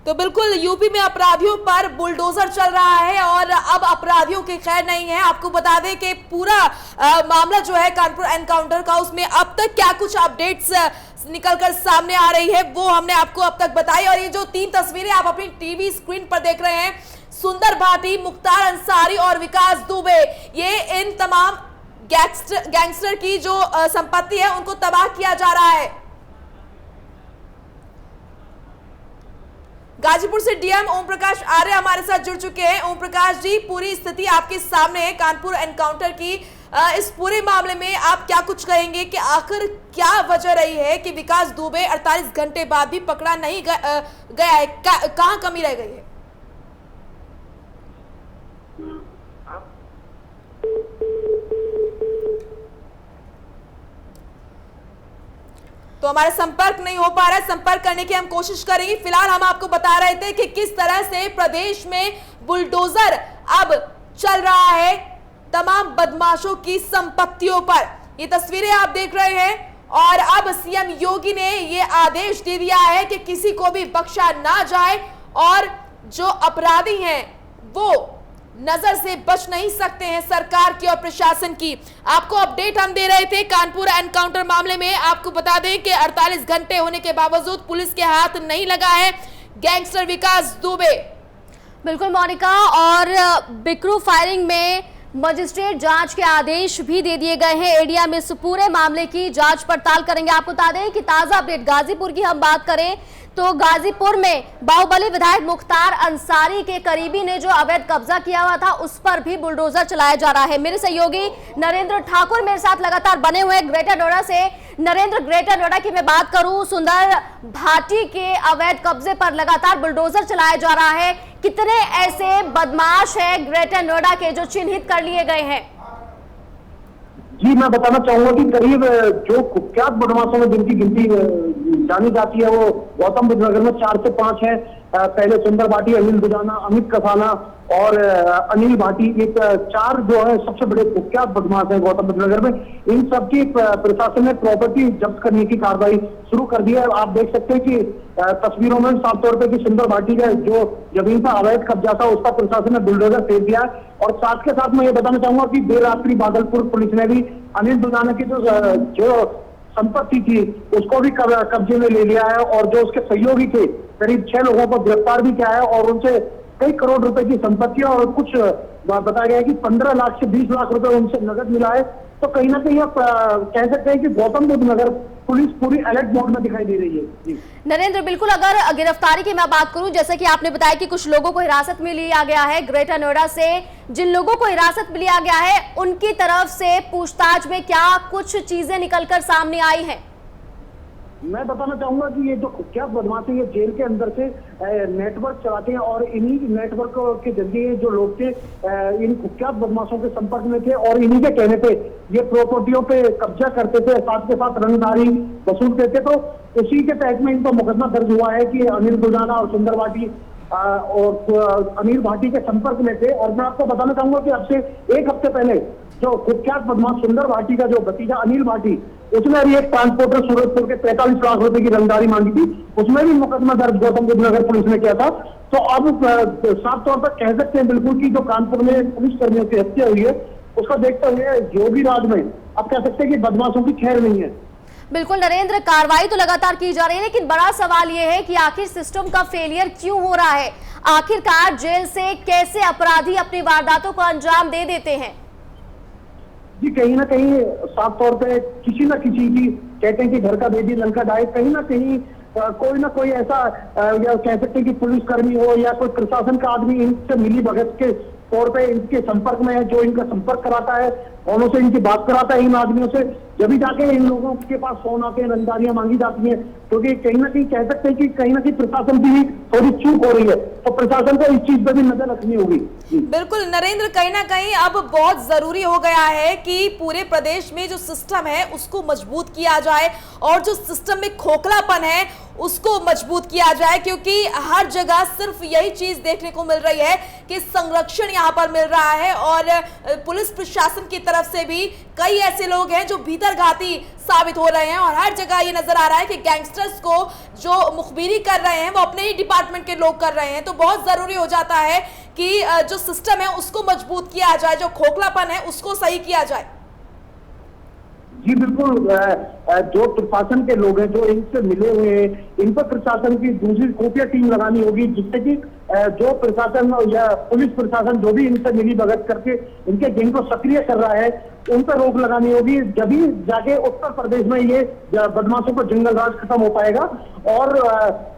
Speaker 1: तो बिल्कुल यूपी में अपराधियों पर बुलडोजर चल रहा है और अब अपराधियों की खैर नहीं है। आपको बता दें कि पूरा मामला जो है कानपुर एनकाउंटर का, उसमें अब तक क्या कुछ अपडेट्स निकलकर सामने आ रही है वो हमने आपको अब तक बताई। और ये जो 3 तस्वीरें आप अपनी टीवी स्क्रीन पर देख रहे हैं, सुंदर भाटी, मुख्तार अंसारी और विकास दुबे, ये इन तमाम गैंगस्टर की जो संपत्ति है उनको तबाह किया जा रहा है। गाजीपुर से डीएम ओम प्रकाश आर्य हमारे साथ जुड़ चुके हैं। ओम प्रकाश जी, पूरी स्थिति आपके सामने है कानपुर एनकाउंटर की। इस पूरे मामले में आप क्या कुछ कहेंगे कि आखिर क्या वजह रही है कि विकास दुबे 48 घंटे बाद भी पकड़ा नहीं गया है, कहां कमी रह गई है? तो हमारा संपर्क नहीं हो पा रहा है, संपर्क करने की हम कोशिश करेंगे। फिलहाल हम आपको बता रहे थे कि किस तरह से प्रदेश में बुलडोजर अब चल रहा है तमाम बदमाशों की संपत्तियों पर। ये तस्वीरें आप देख रहे हैं और अब सीएम योगी ने ये आदेश दे दिया है कि किसी को भी बख्शा ना जाए और जो अपराधी हैं वो नजर से बच नहीं सकते हैं सरकार की और प्रशासन की। आपको अपडेट हम दे रहे थे कानपुर एनकाउंटर मामले में। आपको बता दें कि 48 घंटे होने के बावजूद पुलिस के हाथ नहीं लगा है गैंगस्टर विकास दुबे।
Speaker 2: बिल्कुल मोनिका, और बिकरू फायरिंग में मजिस्ट्रेट जांच के आदेश भी दे दिए गए हैं। एडीएम इस पूरे मामले की जांच पड़ताल करेंगे। आपको बता दें कि ताजा अपडेट गाजीपुर की हम बात करें तो गाजीपुर में बाहुबली विधायक मुख्तार अंसारी के करीबी ने जो अवैध कब्जा किया हुआ था उस पर भी बुलडोजर चलाया जा रहा है। मेरे सहयोगी नरेंद्र ठाकुर मेरे साथ लगातार बने हुए ग्रेटर नोएडा से। नरेंद्र, ग्रेटर नोएडा की मैं बात करूं, सुंदर भाटी के अवैध कब्जे पर लगातार बुलडोजर चलाया जा रहा है। कितने ऐसे बदमाश है ग्रेटर नोएडा के जो चिन्हित कर लिए गए हैं?
Speaker 6: जी, मैं बताना चाहूंगा कि करीब जो कुख्यात बदमाशों में जिनकी गिनती जानी जाती है वो गौतम बुद्ध नगर में 4 से 5 है। पहले सुंदर भाटी, अनिल दुजाना, अमित कसाना और अनिल भाटी, ये 4 जो है सबसे बड़े कुख्यात बदमाश हैं गौतम बुद्ध नगर में। इन सबकी प्रशासन ने प्रॉपर्टी जब्त करने की कार्रवाई शुरू कर दी है। आप देख सकते हैं कि तस्वीरों में साफ तौर पर कि सुंदर भाटी का जो जमीन का अवैध कब्जा था उसका प्रशासन ने बुलडोजर फेंक दिया है। और साथ के साथ मैं ये बताना चाहूंगा कि देर रात्रि बादलपुर पुलिस ने भी अनिल दुजाना की जो संपत्ति थी उसको भी कब्जे में ले लिया है और जो उसके सहयोगी थे करीब 6 लोगों को गिरफ्तार भी किया है और उनसे कई करोड़ रुपए की संपत्ति और कुछ बताया गया है कि 15 लाख से 20 लाख रुपए उनसे नगद मिला है। तो कहीं ना कहीं आप कह सकते हैं कि गौतम बुद्ध नगर पुलिस पूरी अलर्ट मोड में दिखाई दे रही है।
Speaker 2: नरेंद्र, बिल्कुल, अगर गिरफ्तारी की मैं बात करूं, जैसे कि आपने बताया कि कुछ लोगों को हिरासत में लिया गया है ग्रेटर नोएडा से, जिन लोगों को हिरासत में लिया गया है उनकी तरफ से पूछताछ में क्या कुछ चीजें निकलकर सामने आई है?
Speaker 6: मैं बताना चाहूंगा कि ये जो कुख्यात बदमाश है ये जेल के अंदर से नेटवर्क चलाते हैं और इन्हीं नेटवर्क के जरिए जो लोग थे इन कुख्यात बदमाशों के संपर्क में थे और इन्हीं के कहने पे ये प्रॉपर्टियों पे कब्जा करते थे, साथ के साथ रंगदारी वसूलते थे। तो उसी के तहत में इनका मुकदमा दर्ज हुआ है कि अनिल दुजाना और सुंदर भाटी और अनिल भाटी के संपर्क में थे। और मैं आपको बताना चाहूंगा कि अब से 1 हफ्ते पहले जो कुख्यात बदमाश सुंदर भाटी का जो भतीजा अनिल भाटी, उसने भी एक ट्रांसपोर्टर सूरजपुर के 45 लाख रुपए की रंगदारी मांगी थी, उसमें भी मुकदमा दर्ज गौतम बुद्ध नगर पुलिस ने किया था। तो अब साफ तौर पर कह सकते हैं बिल्कुल कि जो कानपुर में पुलिस कर्मियों की हत्या हुई है उसको देखते हुए योगी राज में अब कह सकते हैं कि बदमाशों की खैर नहीं है।
Speaker 2: बिल्कुल नरेंद्र, कार्रवाई तो लगातार की जा रही है, लेकिन बड़ा सवाल यह है कि आखिर सिस्टम का फेलियर क्यों हो रहा है? आखिरकार जेल से कैसे अपराधी अपनी वारदातों को अंजाम दे देते हैं?
Speaker 6: जी कहीं ना कहीं साफ तौर पे किसी न किसी की, कहते हैं कि घर का बेदी लंका डाय, कहीं ना कहीं कोई ना कोई ऐसा या कह सकते हैं कि पुलिसकर्मी हो या कोई प्रशासन का आदमी इनसे मिली भगत के तौर पे इनके संपर्क में है, जो इनका संपर्क कराता है, फोनों से इनकी बात कराता है इन आदमियों से, जब भी जाके इन लोगों के पास फोन आते हैं, रंगदारियां मांगी जाती हैं। क्योंकि कहीं ना कहीं कह सकते हैं कि कहीं ना कहीं प्रशासन की भी थोड़ी चूक हो रही है, तो प्रशासन को इस चीज पर भी नजर रखनी होगी।
Speaker 1: बिल्कुल नरेंद्र, कहीं ना कहीं अब बहुत जरूरी हो गया है कि पूरे प्रदेश में जो सिस्टम है उसको मजबूत किया जाए और जो सिस्टम में खोखलापन है उसको मजबूत किया जाए, क्योंकि हर जगह सिर्फ यही चीज देखने को मिल रही है कि संरक्षण यहाँ पर मिल रहा है और पुलिस प्रशासन की तरफ से भी कई ऐसे लोग हैं जो भीतरघाती साबित हो रहे हैं और हर जगह ये नजर आ रहा है कि गैंगस्टर्स को जो मुखबिरी कर रहे हैं वो अपने ही डिपार्टमेंट के लोग कर रहे हैं। तो बहुत जरूरी हो जाता है कि जो सिस्टम है उसको मजबूत किया जाए, जो खोखलापन है उसको सही किया जाए।
Speaker 6: जी बिल्कुल, जो प्रशासन के लोग हैं जो इनसे मिले हुए हैं, इन पर प्रशासन की दूसरी खुफिया टीम लगानी होगी, जिससे कि जो प्रशासन या पुलिस प्रशासन जो भी इनसे मिली भगत करके इनके गैंग को सक्रिय कर रहा है उन पर रोक लगानी होगी। जब ही जाके उत्तर प्रदेश में ये बदमाशों का जंगल राज खत्म हो पाएगा। और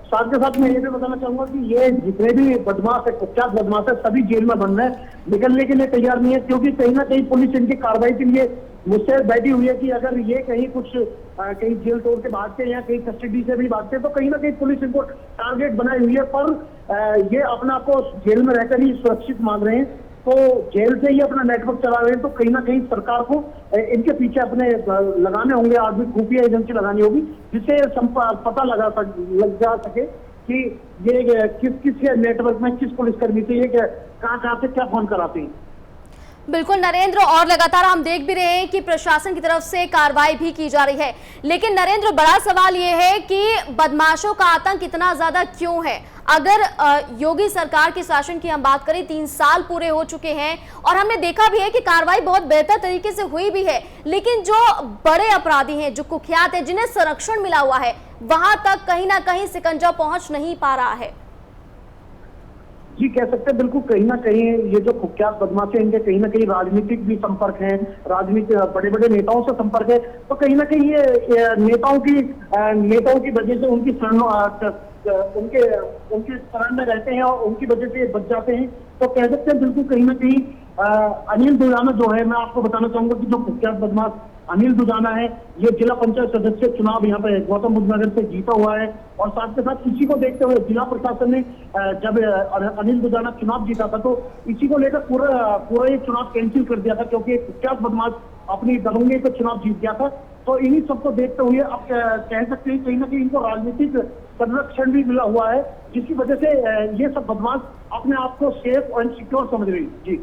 Speaker 6: साथ के साथ मैं ये भी बताना चाहूंगा कि ये जितने भी बदमाश है, कुख्यात बदमाश है, सभी जेल में बंद है, निकलने के लिए तैयार नहीं है, क्योंकि कहीं ना कहीं पुलिस इनकी कार्रवाई के लिए मुझसे बैठी हुई है कि अगर ये कहीं कुछ कहीं जेल तोड़ के भागते हैं या कहीं कस्टडी से भी भागते हैं तो कहीं ना कहीं पुलिस इनको टारगेट बनाई हुई है। पर ये अपना को जेल में रहकर ही सुरक्षित मान रहे हैं, तो जेल से ही अपना नेटवर्क चला रहे हैं, तो कहीं ना कहीं सरकार को इनके पीछे अपने लगाने होंगे, आदमी खुफिया एजेंसी लगानी होगी, जिससे पता लग जा सके कि ये किस नेटवर्क में किस पुलिसकर्मी से ये कहाँ से क्या फोन कराते हैं।
Speaker 2: बिल्कुल नरेंद्र, और लगातार हम देख भी रहे हैं कि प्रशासन की तरफ से कार्रवाई भी की जा रही है, लेकिन नरेंद्र बड़ा सवाल ये है कि बदमाशों का आतंक इतना ज्यादा क्यों है? अगर योगी सरकार के शासन की हम बात करें, 3 साल पूरे हो चुके हैं और हमने देखा भी है कि कार्रवाई बहुत बेहतर तरीके से हुई भी है, लेकिन जो बड़े अपराधी हैं, जो कुख्यात हैं, जिन्हें संरक्षण मिला हुआ है, वहां तक कहीं ना कहीं शिकंजा पहुंच नहीं पा रहा है।
Speaker 6: जी कह सकते हैं बिल्कुल, कहीं ना कहीं ये जो कुख्यात बदमाश है इनके कहीं ना कहीं राजनीतिक भी संपर्क है, राजनीतिक बड़े बड़े नेताओं से संपर्क है, तो कहीं ना कहीं ये नेताओं की वजह से उनके शरण में रहते हैं और उनकी वजह से बच जाते हैं। तो कह सकते हैं बिल्कुल कहीं ना कहीं अनिल दुजाना जो है, मैं आपको बताना चाहूंगा कि जो कुख्यात बदमाश अनिल दुजाना है, ये जिला पंचायत सदस्य चुनाव यहाँ पे गौतम बुद्ध नगर से जीता हुआ है। और साथ के साथ इसी को देखते हुए जिला प्रशासन ने जब अनिल दुजाना चुनाव जीता था तो इसी को लेकर पूरा ये चुनाव कैंसिल कर दिया था, क्योंकि कुख्यात बदमाश अपनी दबंगे पे चुनाव जीत गया था। तो इन्हीं सबको देखते हुए अब कह सकते हैं कहीं ना कहीं इनको राजनीतिक संरक्षण भी मिला हुआ है, जिसकी वजह से ये सब बदमाश अपने आप को सेफ और सिक्योर समझ रही है। जी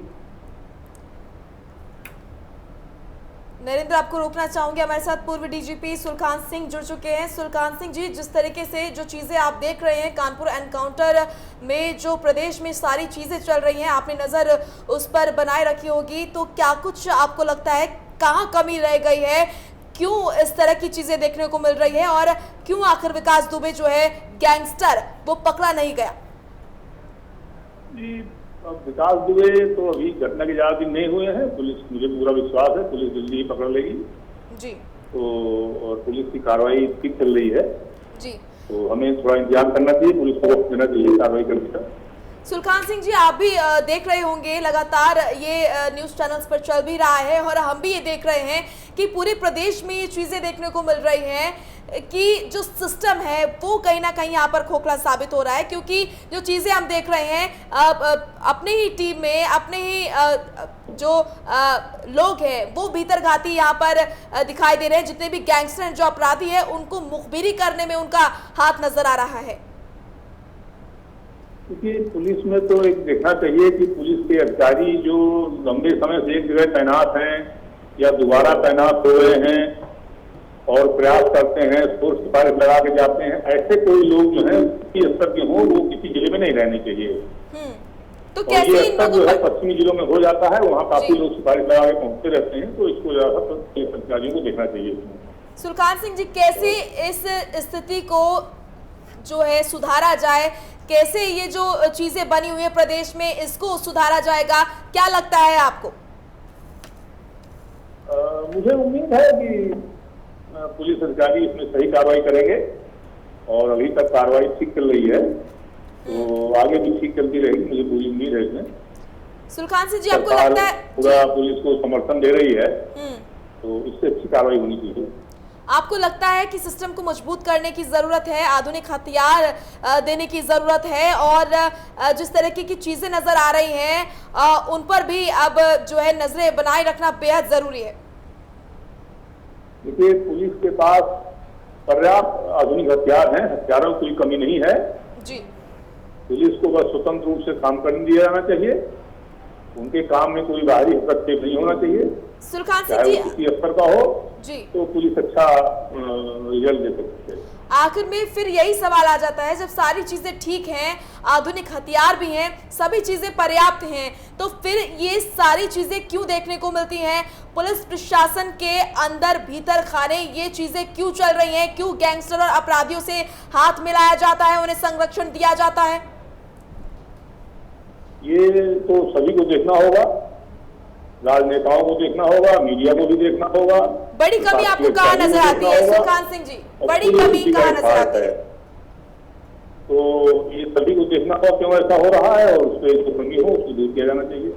Speaker 1: नरेंद्र, आपको रोकना चाहूंगे, हमारे साथ पूर्व डीजीपी सुलखान सिंह जुड़ चुके हैं। सुलखान सिंह जी, जिस तरीके से जो चीजें आप देख रहे हैं कानपुर एनकाउंटर में, जो प्रदेश में सारी चीजें चल रही हैं, आपने नजर उस पर बनाए रखी होगी, तो क्या कुछ आपको लगता है कहाँ कमी रह गई है, क्यों इस तरह की चीजें देखने को मिल रही है और क्यों आखिर विकास दुबे जो है गैंगस्टर वो पकड़ा नहीं गया?
Speaker 3: विकास दुबे तो अभी घटना के ज्यादा दिन नहीं हुए हैं, पुलिस, मुझे पूरा विश्वास है पुलिस जल्दी ही पकड़ लेगी
Speaker 1: जी।
Speaker 3: तो और पुलिस की कार्रवाई ठीक चल रही है
Speaker 1: जी,
Speaker 3: तो हमें थोड़ा इंतजार करना चाहिए, पुलिस को वक्त देना चाहिए कार्रवाई करने का।
Speaker 1: सुलखान सिंह जी, आप भी देख रहे होंगे लगातार ये न्यूज चैनल्स पर चल भी रहा है और हम भी ये देख रहे हैं कि पूरे प्रदेश में ये चीजें देखने को मिल रही हैं कि जो सिस्टम है वो कहीं ना कहीं यहाँ पर खोखला साबित हो रहा है, क्योंकि जो चीजें हम देख रहे हैं अपने ही टीम में अपने ही जो लोग हैं वो भीतरघाती यहाँ पर दिखाई दे रहे हैं। जितने भी गैंगस्टर जो अपराधी है उनको मुखबिरी करने में उनका हाथ नजर आ रहा है।
Speaker 7: क्योंकि पुलिस में तो एक देखना चाहिए कि पुलिस के अधिकारी जो लंबे समय से एक जगह तैनात हैं या दोबारा तैनात हो रहे हैं और प्रयास करते हैं, सोर्स सिफारिश लगा के जाते हैं, ऐसे कोई लोग जो है किसी स्तर के हों वो किसी जिले में नहीं रहने चाहिए।
Speaker 1: तो
Speaker 7: और ये स्तर जो है पश्चिमी जिलों में हो जाता है, वहाँ काफी लोग सिफारिश लगा के पहुंचते रहते हैं, तो इसको अधिकारियों को देखना चाहिए।
Speaker 1: सुलखान सिंह जी, कैसे इस स्थिति को जो है सुधारा जाए, कैसे ये जो चीजें बनी हुई है प्रदेश में इसको सुधारा जाएगा, क्या लगता है आपको?
Speaker 7: मुझे उम्मीद है कि पुलिस अधिकारी इसमें सही कार्रवाई करेंगे और अभी तक कार्रवाई ठीक चल रही है, तो आगे भी ठीक चलती रहेगी, मुझे पूरी उम्मीद है इसमें।
Speaker 1: सुलखान सिंह जी, आपको लगता है
Speaker 7: पूरा पुलिस को समर्थन दे रही है, तो इससे अच्छी कार्रवाई होनी चाहिए।
Speaker 1: आपको लगता है कि सिस्टम को मजबूत करने की जरूरत है, आधुनिक हथियार देने की जरूरत है और जिस तरीके की चीजें नजर आ रही हैं उन पर भी अब जो है नजरें बनाए रखना बेहद जरूरी है?
Speaker 7: देखिए, पुलिस के पास पर्याप्त आधुनिक हथियार हैं, हथियारों की कोई कमी नहीं है
Speaker 1: जी।
Speaker 7: पुलिस को बस स्वतंत्र रूप से काम करने दिया जाना चाहिए, उनके काम में कोई बाहरी हस्तक्षेप नहीं होना चाहिए।
Speaker 1: सुलखान सिंह जी,
Speaker 7: किसी स्तर का हो
Speaker 1: जी,
Speaker 7: तो पुलिस अच्छा रिजल्ट दे सकती है।
Speaker 1: आखिर में फिर यही सवाल आ जाता है, जब सारी चीजें ठीक हैं, आधुनिक हथियार भी हैं, सभी चीजें पर्याप्त हैं, तो फिर ये सारी चीजें क्यों देखने को मिलती हैं? पुलिस प्रशासन के अंदर भीतर खाने ये चीजें क्यों चल रही हैं? क्यों गैंगस्टर और अपराधियों से हाथ मिलाया जाता है, उन्हें संरक्षण दिया जाता है?
Speaker 7: ये तो सभी को देखना होगा, राजनेताओं को देखना होगा, मीडिया को भी देखना होगा।
Speaker 1: बड़ी कमी आपको कहाँ नजर आती है सुलखान सिंह जी? बड़ी कमी कहाँ नजर आती है?
Speaker 7: तो ये सभी को देखना होगा क्यों ऐसा हो रहा है और उस पर जो कमी हो उसको दूर किया जाना चाहिए।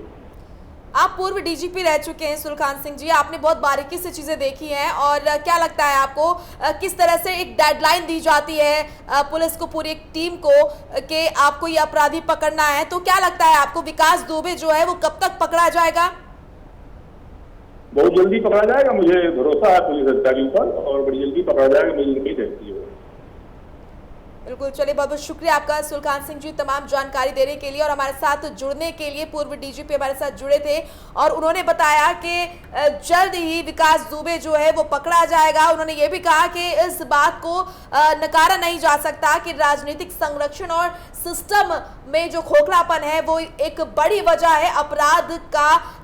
Speaker 1: आप पूर्व डीजीपी रह चुके हैं सुलखान सिंह जी, आपने बहुत बारीकी से चीजें देखी हैं और क्या लगता है आपको किस तरह से एक डेडलाइन दी जाती है पुलिस को, पूरी एक टीम को, कि आपको ये अपराधी पकड़ना है? तो क्या लगता है आपको विकास दुबे जो है वो कब तक पकड़ा जाएगा?
Speaker 7: बहुत जल्दी पकड़ा जाएगा, मुझे भरोसा है पुलिस अधिकारियों पर, और बड़ी जल्दी पकड़ा जाएगा, मेरी उम्मीद रहती है।
Speaker 1: बिल्कुल, चलिए बहुत बहुत शुक्रिया आपका सुलखान सिंह जी तमाम जानकारी देने के लिए और हमारे साथ जुड़ने के लिए। पूर्व डीजीपी हमारे साथ जुड़े थे और उन्होंने बताया कि जल्द ही विकास दुबे जो है वो पकड़ा जाएगा। उन्होंने ये भी कहा कि इस बात को नकारा नहीं जा सकता कि राजनीतिक संरक्षण और सिस्टम में जो खोखलापन है वो एक बड़ी वजह है अपराध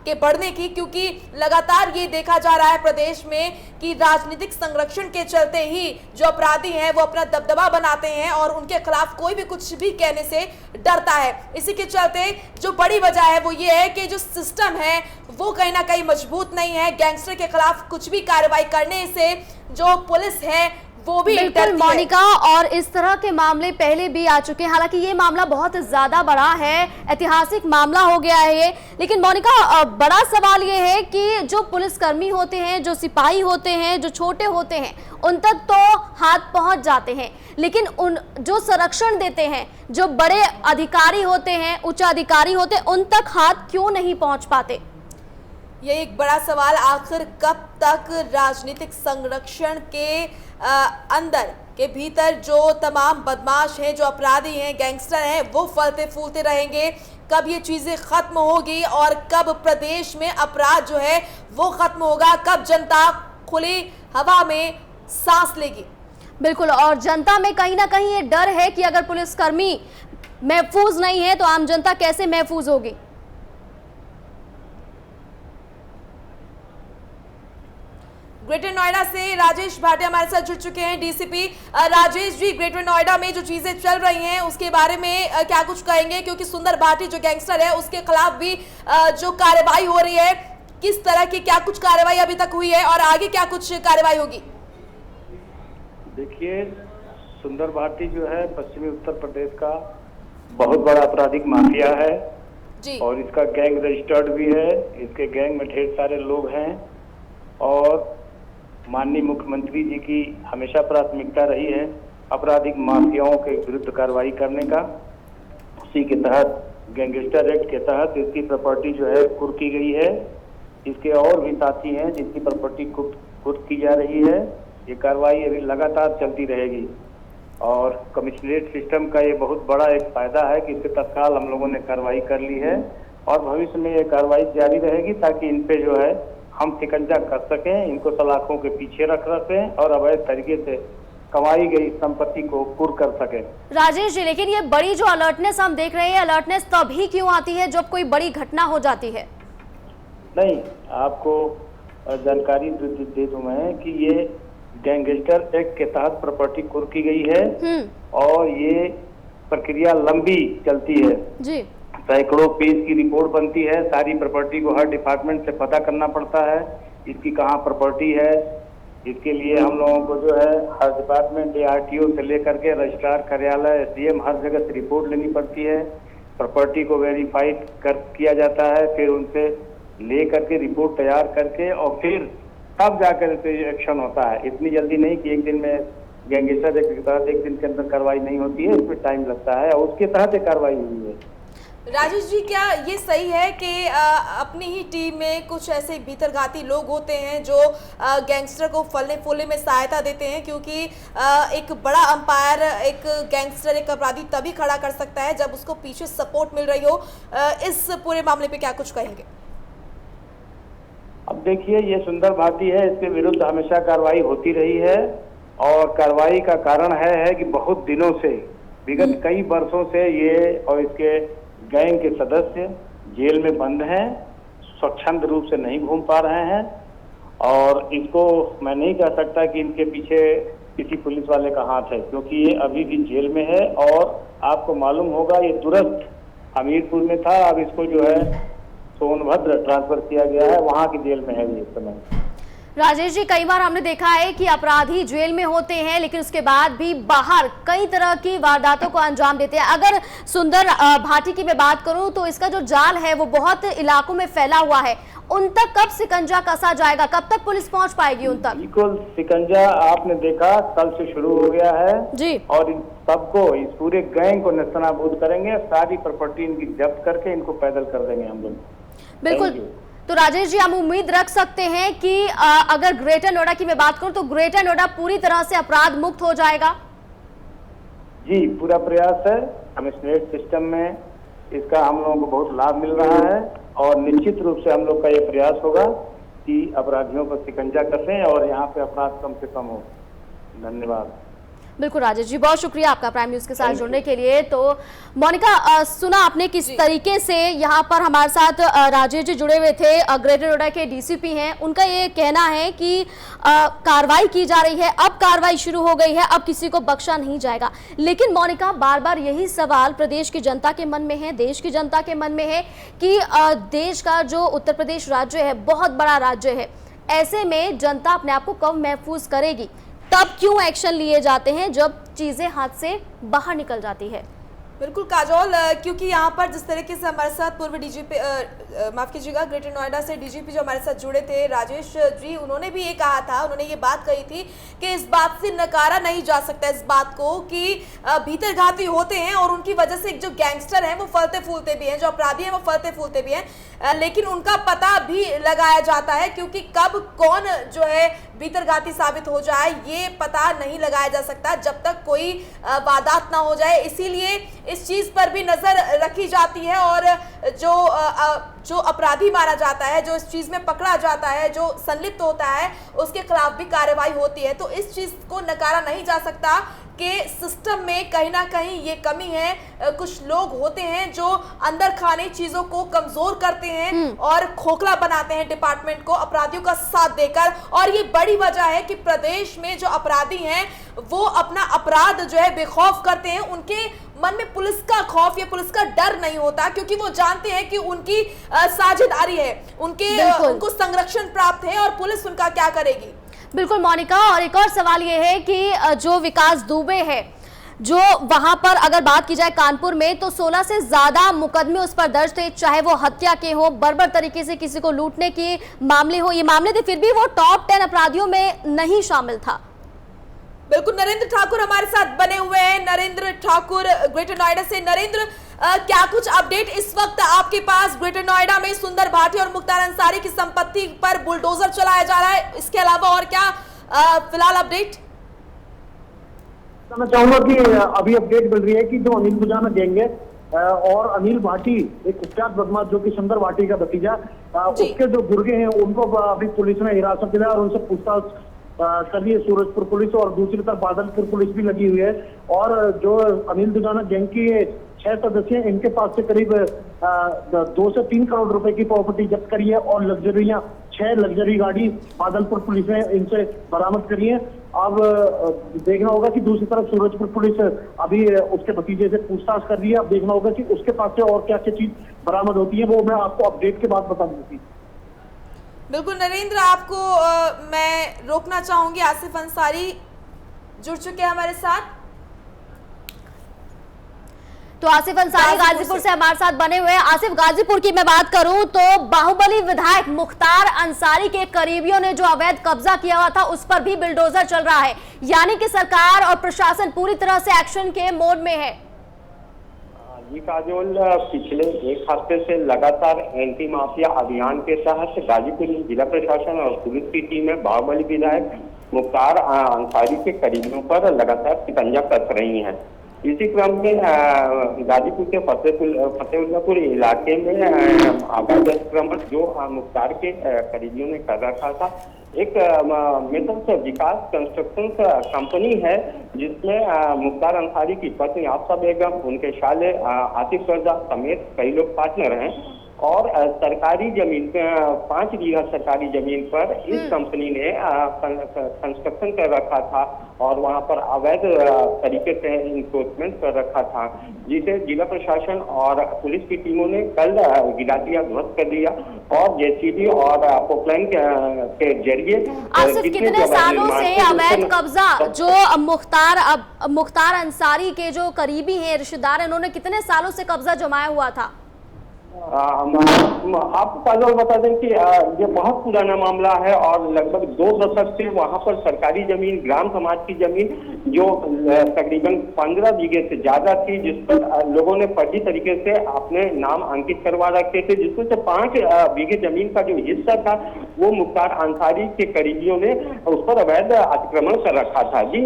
Speaker 1: के बढ़ने की, क्योंकि लगातार ये देखा जा रहा है प्रदेश में कि राजनीतिक संरक्षण के चलते ही जो अपराधी हैं वो अपना दबदबा बनाते हैं और उनके खिलाफ कोई भी कुछ भी कहने से डरता है। इसी के चलते जो बड़ी वजह है वो ये है कि जो सिस्टम है वो कहीं ना कहीं मजबूत नहीं है। गैंगस्टर के खिलाफ कुछ भी कार्रवाई करने से जो पुलिस है वो भी
Speaker 2: बिल्कुल मोनिका, और इस तरह के मामले पहले भी आ चुके हैं, हालांकि ये मामला बहुत ज्यादा बड़ा है, ऐतिहासिक मामला हो गया है ये। लेकिन मोनिका, बड़ा सवाल ये है कि जो पुलिसकर्मी होते हैं, जो सिपाही होते हैं, जो छोटे होते हैं, उन तक तो हाथ पहुंच जाते हैं, लेकिन उन जो संरक्षण देते हैं, जो बड़े अधिकारी होते हैं, उच्च अधिकारी होते हैं, उन तक हाथ क्यों नहीं पहुंच पाते?
Speaker 1: ये एक बड़ा सवाल, आखिर कब तक राजनीतिक संरक्षण के अंदर के भीतर जो तमाम बदमाश हैं, जो अपराधी हैं, गैंगस्टर हैं, वो फलते फूलते रहेंगे? कब ये चीजें खत्म होगी और कब प्रदेश में अपराध जो है वो खत्म होगा? कब जनता खुली हवा में सांस लेगी?
Speaker 2: बिल्कुल, और जनता में कहीं ना कहीं ये डर है कि अगर पुलिसकर्मी महफूज नहीं है तो आम जनता कैसे महफूज होगी?
Speaker 1: ग्रेटर नोएडा से राजेश भाटिया हमारे साथ जुड़ चुके हैं, डीसीपी। राजेश जी, ग्रेटर नोएडा में जो चीजें चल रही हैं उसके बारे में क्या कुछ कहेंगे? क्योंकि सुंदर भाटी जो गैंगस्टर है उसके खिलाफ भी जो कार्रवाई हो रही है, किस तरह की क्या कुछ कार्रवाई अभी तक हुई है और आगे क्या कुछ कार्रवाई होगी?
Speaker 8: देखिए, सुंदर भाटी जो है पश्चिमी उत्तर प्रदेश का बहुत बड़ा आपराधिक माफिया है
Speaker 1: जी, और
Speaker 8: इसका गैंग रजिस्टर्ड भी है। इसके गैंग में ढेर सारे लोग हैं और माननीय मुख्यमंत्री जी की हमेशा प्राथमिकता रही है आपराधिक माफियाओं के विरुद्ध कार्रवाई करने का। उसी के तहत गैंगस्टर एक्ट के तहत इसकी प्रॉपर्टी जो है कुर्क की गई है। इसके और भी साथी हैं जिनकी प्रॉपर्टी कुर्क की जा रही है। ये कार्रवाई अभी लगातार चलती रहेगी। और कमिश्नरेट सिस्टम का ये बहुत बड़ा एक फायदा है कि इसके तत्काल हम लोगों ने कार्रवाई कर ली है और भविष्य में ये कार्रवाई जारी रहेगी ताकि इन पे जो है हम शिकंजा कर सकें, इनको सलाखों के पीछे रख सकें और अवैध तरीके से कमाई गई संपत्ति को कुर्क कर सके।
Speaker 2: राजेश जी, लेकिन ये बड़ी जो अलर्टनेस हम देख रहे हैं, अलर्टनेस तभी क्यों आती है जब कोई बड़ी घटना हो जाती है?
Speaker 8: नहीं, आपको जानकारी दे दूं मैं कि ये गैंगस्टर एक्ट के तहत प्रॉपर्टी कुर्क की गई है और ये प्रक्रिया लंबी चलती है
Speaker 2: जी।
Speaker 8: सैकड़ों पेज की रिपोर्ट बनती है, सारी प्रॉपर्टी को हर डिपार्टमेंट से पता करना पड़ता है, इसकी कहाँ प्रॉपर्टी है। इसके लिए हम लोगों को जो है हर डिपार्टमेंट ARTO से लेकर के रजिस्ट्रार कार्यालय SDM हर जगह से रिपोर्ट लेनी पड़ती है, प्रॉपर्टी को वेरीफाइड किया जाता है, फिर उनसे ले करके रिपोर्ट तैयार करके और फिर तब जाकर एक्शन होता है। इतनी जल्दी नहीं कि एक दिन में गैंगस्टर एक्ट के तहत एक दिन के अंदर कार्रवाई नहीं होती है, इसमें टाइम लगता है और उसके तहत कार्रवाई हुई है।
Speaker 1: राजेश जी, क्या ये सही है कि अपनी ही टीम में कुछ ऐसे भीतरघाती लोग होते हैं जो गैंगस्टर को फलने फूलने में सहायता देते हैं, क्योंकि एक बड़ा अंपायर एक गैंगस्टर एक अपराधी तभी खड़ा कर सकता है जब उसको पीछे सपोर्ट मिल रही हो। इस पूरे मामले पे क्या कुछ कहेंगे?
Speaker 8: अब देखिए, ये सुंदर भारती है, इसके विरुद्ध हमेशा कार्रवाई होती रही है और कार्रवाई का कारण है कि बहुत दिनों से विगत कई वर्षों से ये और इसके गैंग के सदस्य जेल में बंद हैं, स्वच्छंद रूप से नहीं घूम पा रहे हैं और इसको मैं नहीं कह सकता कि इनके पीछे किसी पुलिस वाले का हाथ है, क्योंकि ये अभी भी जेल में है और आपको मालूम होगा ये तुरंत हमीरपुर में था, अब इसको जो है सोनभद्र ट्रांसफर किया गया है, वहां की जेल में है ये इस समय।
Speaker 2: राजेश जी, कई बार हमने देखा है कि अपराधी जेल में होते हैं लेकिन उसके बाद भी बाहर कई तरह की वारदातों को अंजाम देते हैं। अगर सुंदर भाटी की मैं बात करूं तो इसका जो जाल है वो बहुत इलाकों में फैला हुआ है, उन तक कब शिकंजा कसा जाएगा, कब तक पुलिस पहुंच पाएगी उन तक?
Speaker 8: बिल्कुल, शिकंजा आपने देखा कल से शुरू हो गया है
Speaker 2: जी
Speaker 8: और इन सबको, इस पूरे गैंग को नेस्तनाबूद करेंगे, सारी प्रॉपर्टी इनकी जब्त करके इनको पैदल कर देंगे हम लोग।
Speaker 2: बिल्कुल। तो राजेश जी, हम उम्मीद रख सकते हैं कि अगर ग्रेटर नोएडा की मैं बात करूं तो ग्रेटर नोएडा पूरी तरह से अपराध मुक्त हो जाएगा?
Speaker 8: जी, पूरा प्रयास है। कमिश्नरेट सिस्टम में इसका हम लोगों को बहुत लाभ मिल रहा है और निश्चित रूप से हम लोग का ये प्रयास होगा कि अपराधियों को शिकंजा कसें और यहाँ पे अपराध कम से कम हो। धन्यवाद।
Speaker 2: बिल्कुल राजेश जी, बहुत शुक्रिया आपका प्राइम न्यूज के साथ जुड़ने के लिए। तो मोनिका, सुना आपने किस तरीके से यहाँ पर हमारे साथ राजेश जी जुड़े हुए थे, ग्रेटर नोएडा के DCP हैं, उनका ये कहना है कि कार्रवाई की जा रही है, अब कार्रवाई शुरू हो गई है, अब किसी को बख्शा नहीं जाएगा। लेकिन मोनिका, बार बार यही सवाल प्रदेश की जनता के मन में है, देश की जनता के मन में है कि देश का जो उत्तर प्रदेश राज्य है बहुत बड़ा राज्य है, ऐसे में जनता अपने आप को कब महफूज करेगी? तब क्यों एक्शन लिए जाते हैं जब चीजें हाथ से बाहर निकल जाती है?
Speaker 1: बिल्कुल काजोल, क्योंकि यहाँ पर जिस तरीके से हमारे साथ पूर्व DGP माफ कीजिएगा ग्रेटर नोएडा से DGP जो हमारे साथ जुड़े थे राजेश जी, उन्होंने भी ये कहा था, उन्होंने ये बात कही थी कि इस बात से नकारा नहीं जा सकता इस बात को कि भीतरघाती होते हैं और उनकी वजह से जो गैंगस्टर हैं वो फलते फूलते भी हैं, जो अपराधी हैं वो फलते फूलते भी हैं, लेकिन उनका पता भी लगाया जाता है, क्योंकि कब कौन जो है भीतरघाती साबित हो जाए ये पता नहीं लगाया जा सकता जब तक कोई वारदात ना हो जाए। इसीलिए इस चीज पर भी नजर रखी जाती है और जो अपराधी माना जाता है, जो इस चीज में पकड़ा जाता है, जो संलिप्त होता है, उसके खिलाफ भी कार्रवाई होती है। तो इस चीज को नकारा नहीं जा सकता कि सिस्टम में कहीं ना कहीं ये कमी है। कुछ लोग होते हैं जो अंदर खाने चीजों को कमजोर करते हैं और खोखला बनाते हैं डिपार्टमेंट को अपराधियों का साथ देकर, और ये बड़ी वजह है कि प्रदेश में जो अपराधी हैं वो अपना अपराध जो है बेखौफ करते हैं। उनके मन में पुलिस का खौफ या पुलिस का डर नहीं होता, क्योंकि वो जानते हैं कि उनकी साझेदारी है, उनको संरक्षण प्राप्त है और पुलिस उनका क्या करेगी।
Speaker 2: बिल्कुल मोनिका, और एक और सवाल ये है कि जो विकास दुबे है, जो वहां पर अगर बात की जाए कानपुर में, तो 16 से ज्यादा मुकदमे उस पर दर्ज थे, चाहे वो हत्या के हो, बर्बर तरीके से किसी को लूटने के मामले हो, ये मामले थे, फिर भी वो टॉप 10 अपराधियों में नहीं शामिल था।
Speaker 1: बिल्कुल, नरेंद्र ठाकुर हमारे साथ बने हुए हैं, नरेंद्र ठाकुर ग्रेटर नोएडा से। नरेंद्र, क्या कुछ अपडेट इस वक्त आपके पास ग्रेटर नोएडा में सुंदर भाटी और मुख्तार अंसारी की संपत्ति पर बुलडोजर चलाया जा रहा है, इसके अलावा और क्या फिलहाल अपडेट?
Speaker 6: मैं चाहूंगा कि अभी अपडेट मिल रही है कि जो अनिल दुजाना गैंग है और अनिल भाटी, एक कुख्यात बदमाश जो कि सुंदर भाटी का भतीजा, उसके जो गुर्गे हैं उनको अभी पुलिस ने हिरासत में लिया और उनसे पूछताछ कर रही है सूरजपुर पुलिस, और दूसरी तरफ बादलपुर पुलिस भी लगी हुई है। और जो अनिल दुजाना गैंग की 6 सदस्य हैं, इनके पास से करीब 2 से 3 करोड़ रुपए की प्रॉपर्टी जब्त करी है और 6 लग्जरी गाड़ी बादलपुर पुलिस ने इनसे बरामद करी है। अब देखना होगा कि दूसरी तरफ सूरजपुर पुलिस अभी उसके भतीजे से पूछताछ कर रही है। अब देखना होगा कि उसके पास से और क्या क्या चीज बरामद होती है, वो मैं आपको अपडेट के बाद बता दूंगी।
Speaker 1: बिल्कुल नरेंद्र, आपको मैं रोकना चाहूंगी। आसिफ अंसारी जुड़ चुके हैं हमारे साथ।
Speaker 2: तो आसिफ अंसारी गाजीपुर से हमारे साथ बने हुए हैं। आसिफ, गाजीपुर की मैं बात करूं तो बाहुबली विधायक मुख्तार अंसारी के करीबियों ने जो अवैध कब्जा किया हुआ था उस पर भी बिल्डोजर चल रहा है, यानी कि सरकार और प्रशासन पूरी तरह से एक्शन के मोड में है।
Speaker 9: जी काजोल, पिछले 1 हफ्ते से लगातार एंटी माफिया अभियान के तहत गाजीपुर जिला प्रशासन और पुलिस की टीमें बाहुबली विधायक मुख्तार अंसारी के करीबियों पर लगातार शिकंजा कस रही हैं। इसी क्रम में गाजीपुर के फतेहुल्लापुर इलाके में अवैध अतिक्रमण जो मुख्तार के करीबियों ने कर रखा था, एक मेटल्स विकास कंस्ट्रक्शन कंपनी है जिसमें मुख्तार अंसारी की पत्नी आफसा बेगम, उनके साले आतिफ रजा समेत कई लोग पार्टनर हैं। और सरकारी जमीन 5 बीघा सरकारी जमीन पर इस कंपनी ने कंस्ट्रक्शन कर रखा था और वहां पर अवैध तरीके से इंक्रोचमेंट कर रखा था, जिसे जिला प्रशासन और पुलिस की टीमों ने कल गिरा दिया, ध्वस्त कर दिया और जेसीबी और पोकलाइन के जरिए।
Speaker 2: कितने सालों से अवैध कब्जा जो मुख्तार अंसारी के जो करीबी हैं, रिश्तेदार हैं, उन्होंने कितने सालों से कब्जा जमाया हुआ था?
Speaker 9: आपको काजल बता दें कि ये बहुत पुराना मामला है और लगभग 2 दशक से वहां पर सरकारी जमीन, ग्राम समाज की जमीन जो तकरीबन 15 बीघे से ज्यादा थी, जिस पर लोगों ने फर्जी तरीके से अपने नाम अंकित करवा रखे थे, जिसमें से 5 बीघे जमीन का जो हिस्सा था वो मुख्तार अंसारी के करीबियों ने उस पर अवैध अतिक्रमण कर रखा था। जी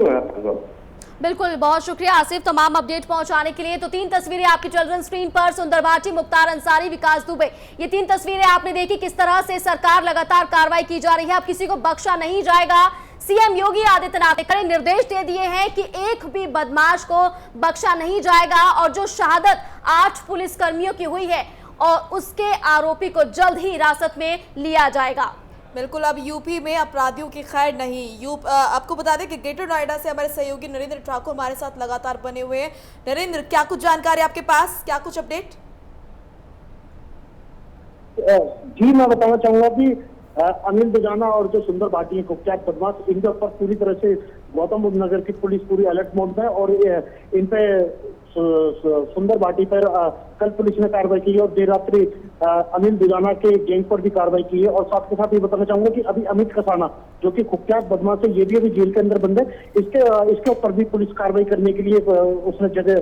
Speaker 2: बिल्कुल, बहुत शुक्रिया आसिफ तमाम अपडेट पहुंचाने के लिए। तो 3 तस्वीरें आपकी चल रही स्क्रीन पर, सुंदर भाटी, मुख्तार अंसारी, विकास दुबे, ये 3 तस्वीरें आपने देखी किस तरह से सरकार लगातार कार्रवाई की जा रही है। अब किसी को बख्शा नहीं जाएगा। सीएम योगी आदित्यनाथ ने कड़े निर्देश दे दिए हैं कि एक भी बदमाश को बख्शा नहीं जाएगा और जो शहादत 8 पुलिसकर्मियों की हुई है और उसके आरोपी को जल्द ही हिरासत में लिया जाएगा।
Speaker 1: बिल्कुल, अब यूपी में अपराधियों की खैर नहीं। आपको बता दें कि ग्रेटर नोएडा से हमारे सहयोगी नरेंद्र ठाकुर हमारे साथ लगातार बने हुए हैं। नरेंद्र, क्या कुछ जानकारी आपके पास, क्या कुछ अपडेट?
Speaker 6: जी, मैं बताना चाहूंगा कि अनिल दुजाना और जो सुंदर भाटी है कुख्यात बदमाश, इनके ऊपर पूरी तरह से गौतम बुद्ध नगर की पुलिस पूरी अलर्ट मोड में, और इन पे सुंदर भाटी पर कल पुलिस ने कार्रवाई की है और देर रात्रि अनिल दुजाना के गैंग पर भी कार्रवाई की है। और साथ के साथ ये बताना चाहूंगा कि अभी अमित कसाना जो कि कुख्यात बदमाश है, ये भी अभी जेल के अंदर बंद है। इसके ऊपर भी पुलिस कार्रवाई करने के लिए उसने जगह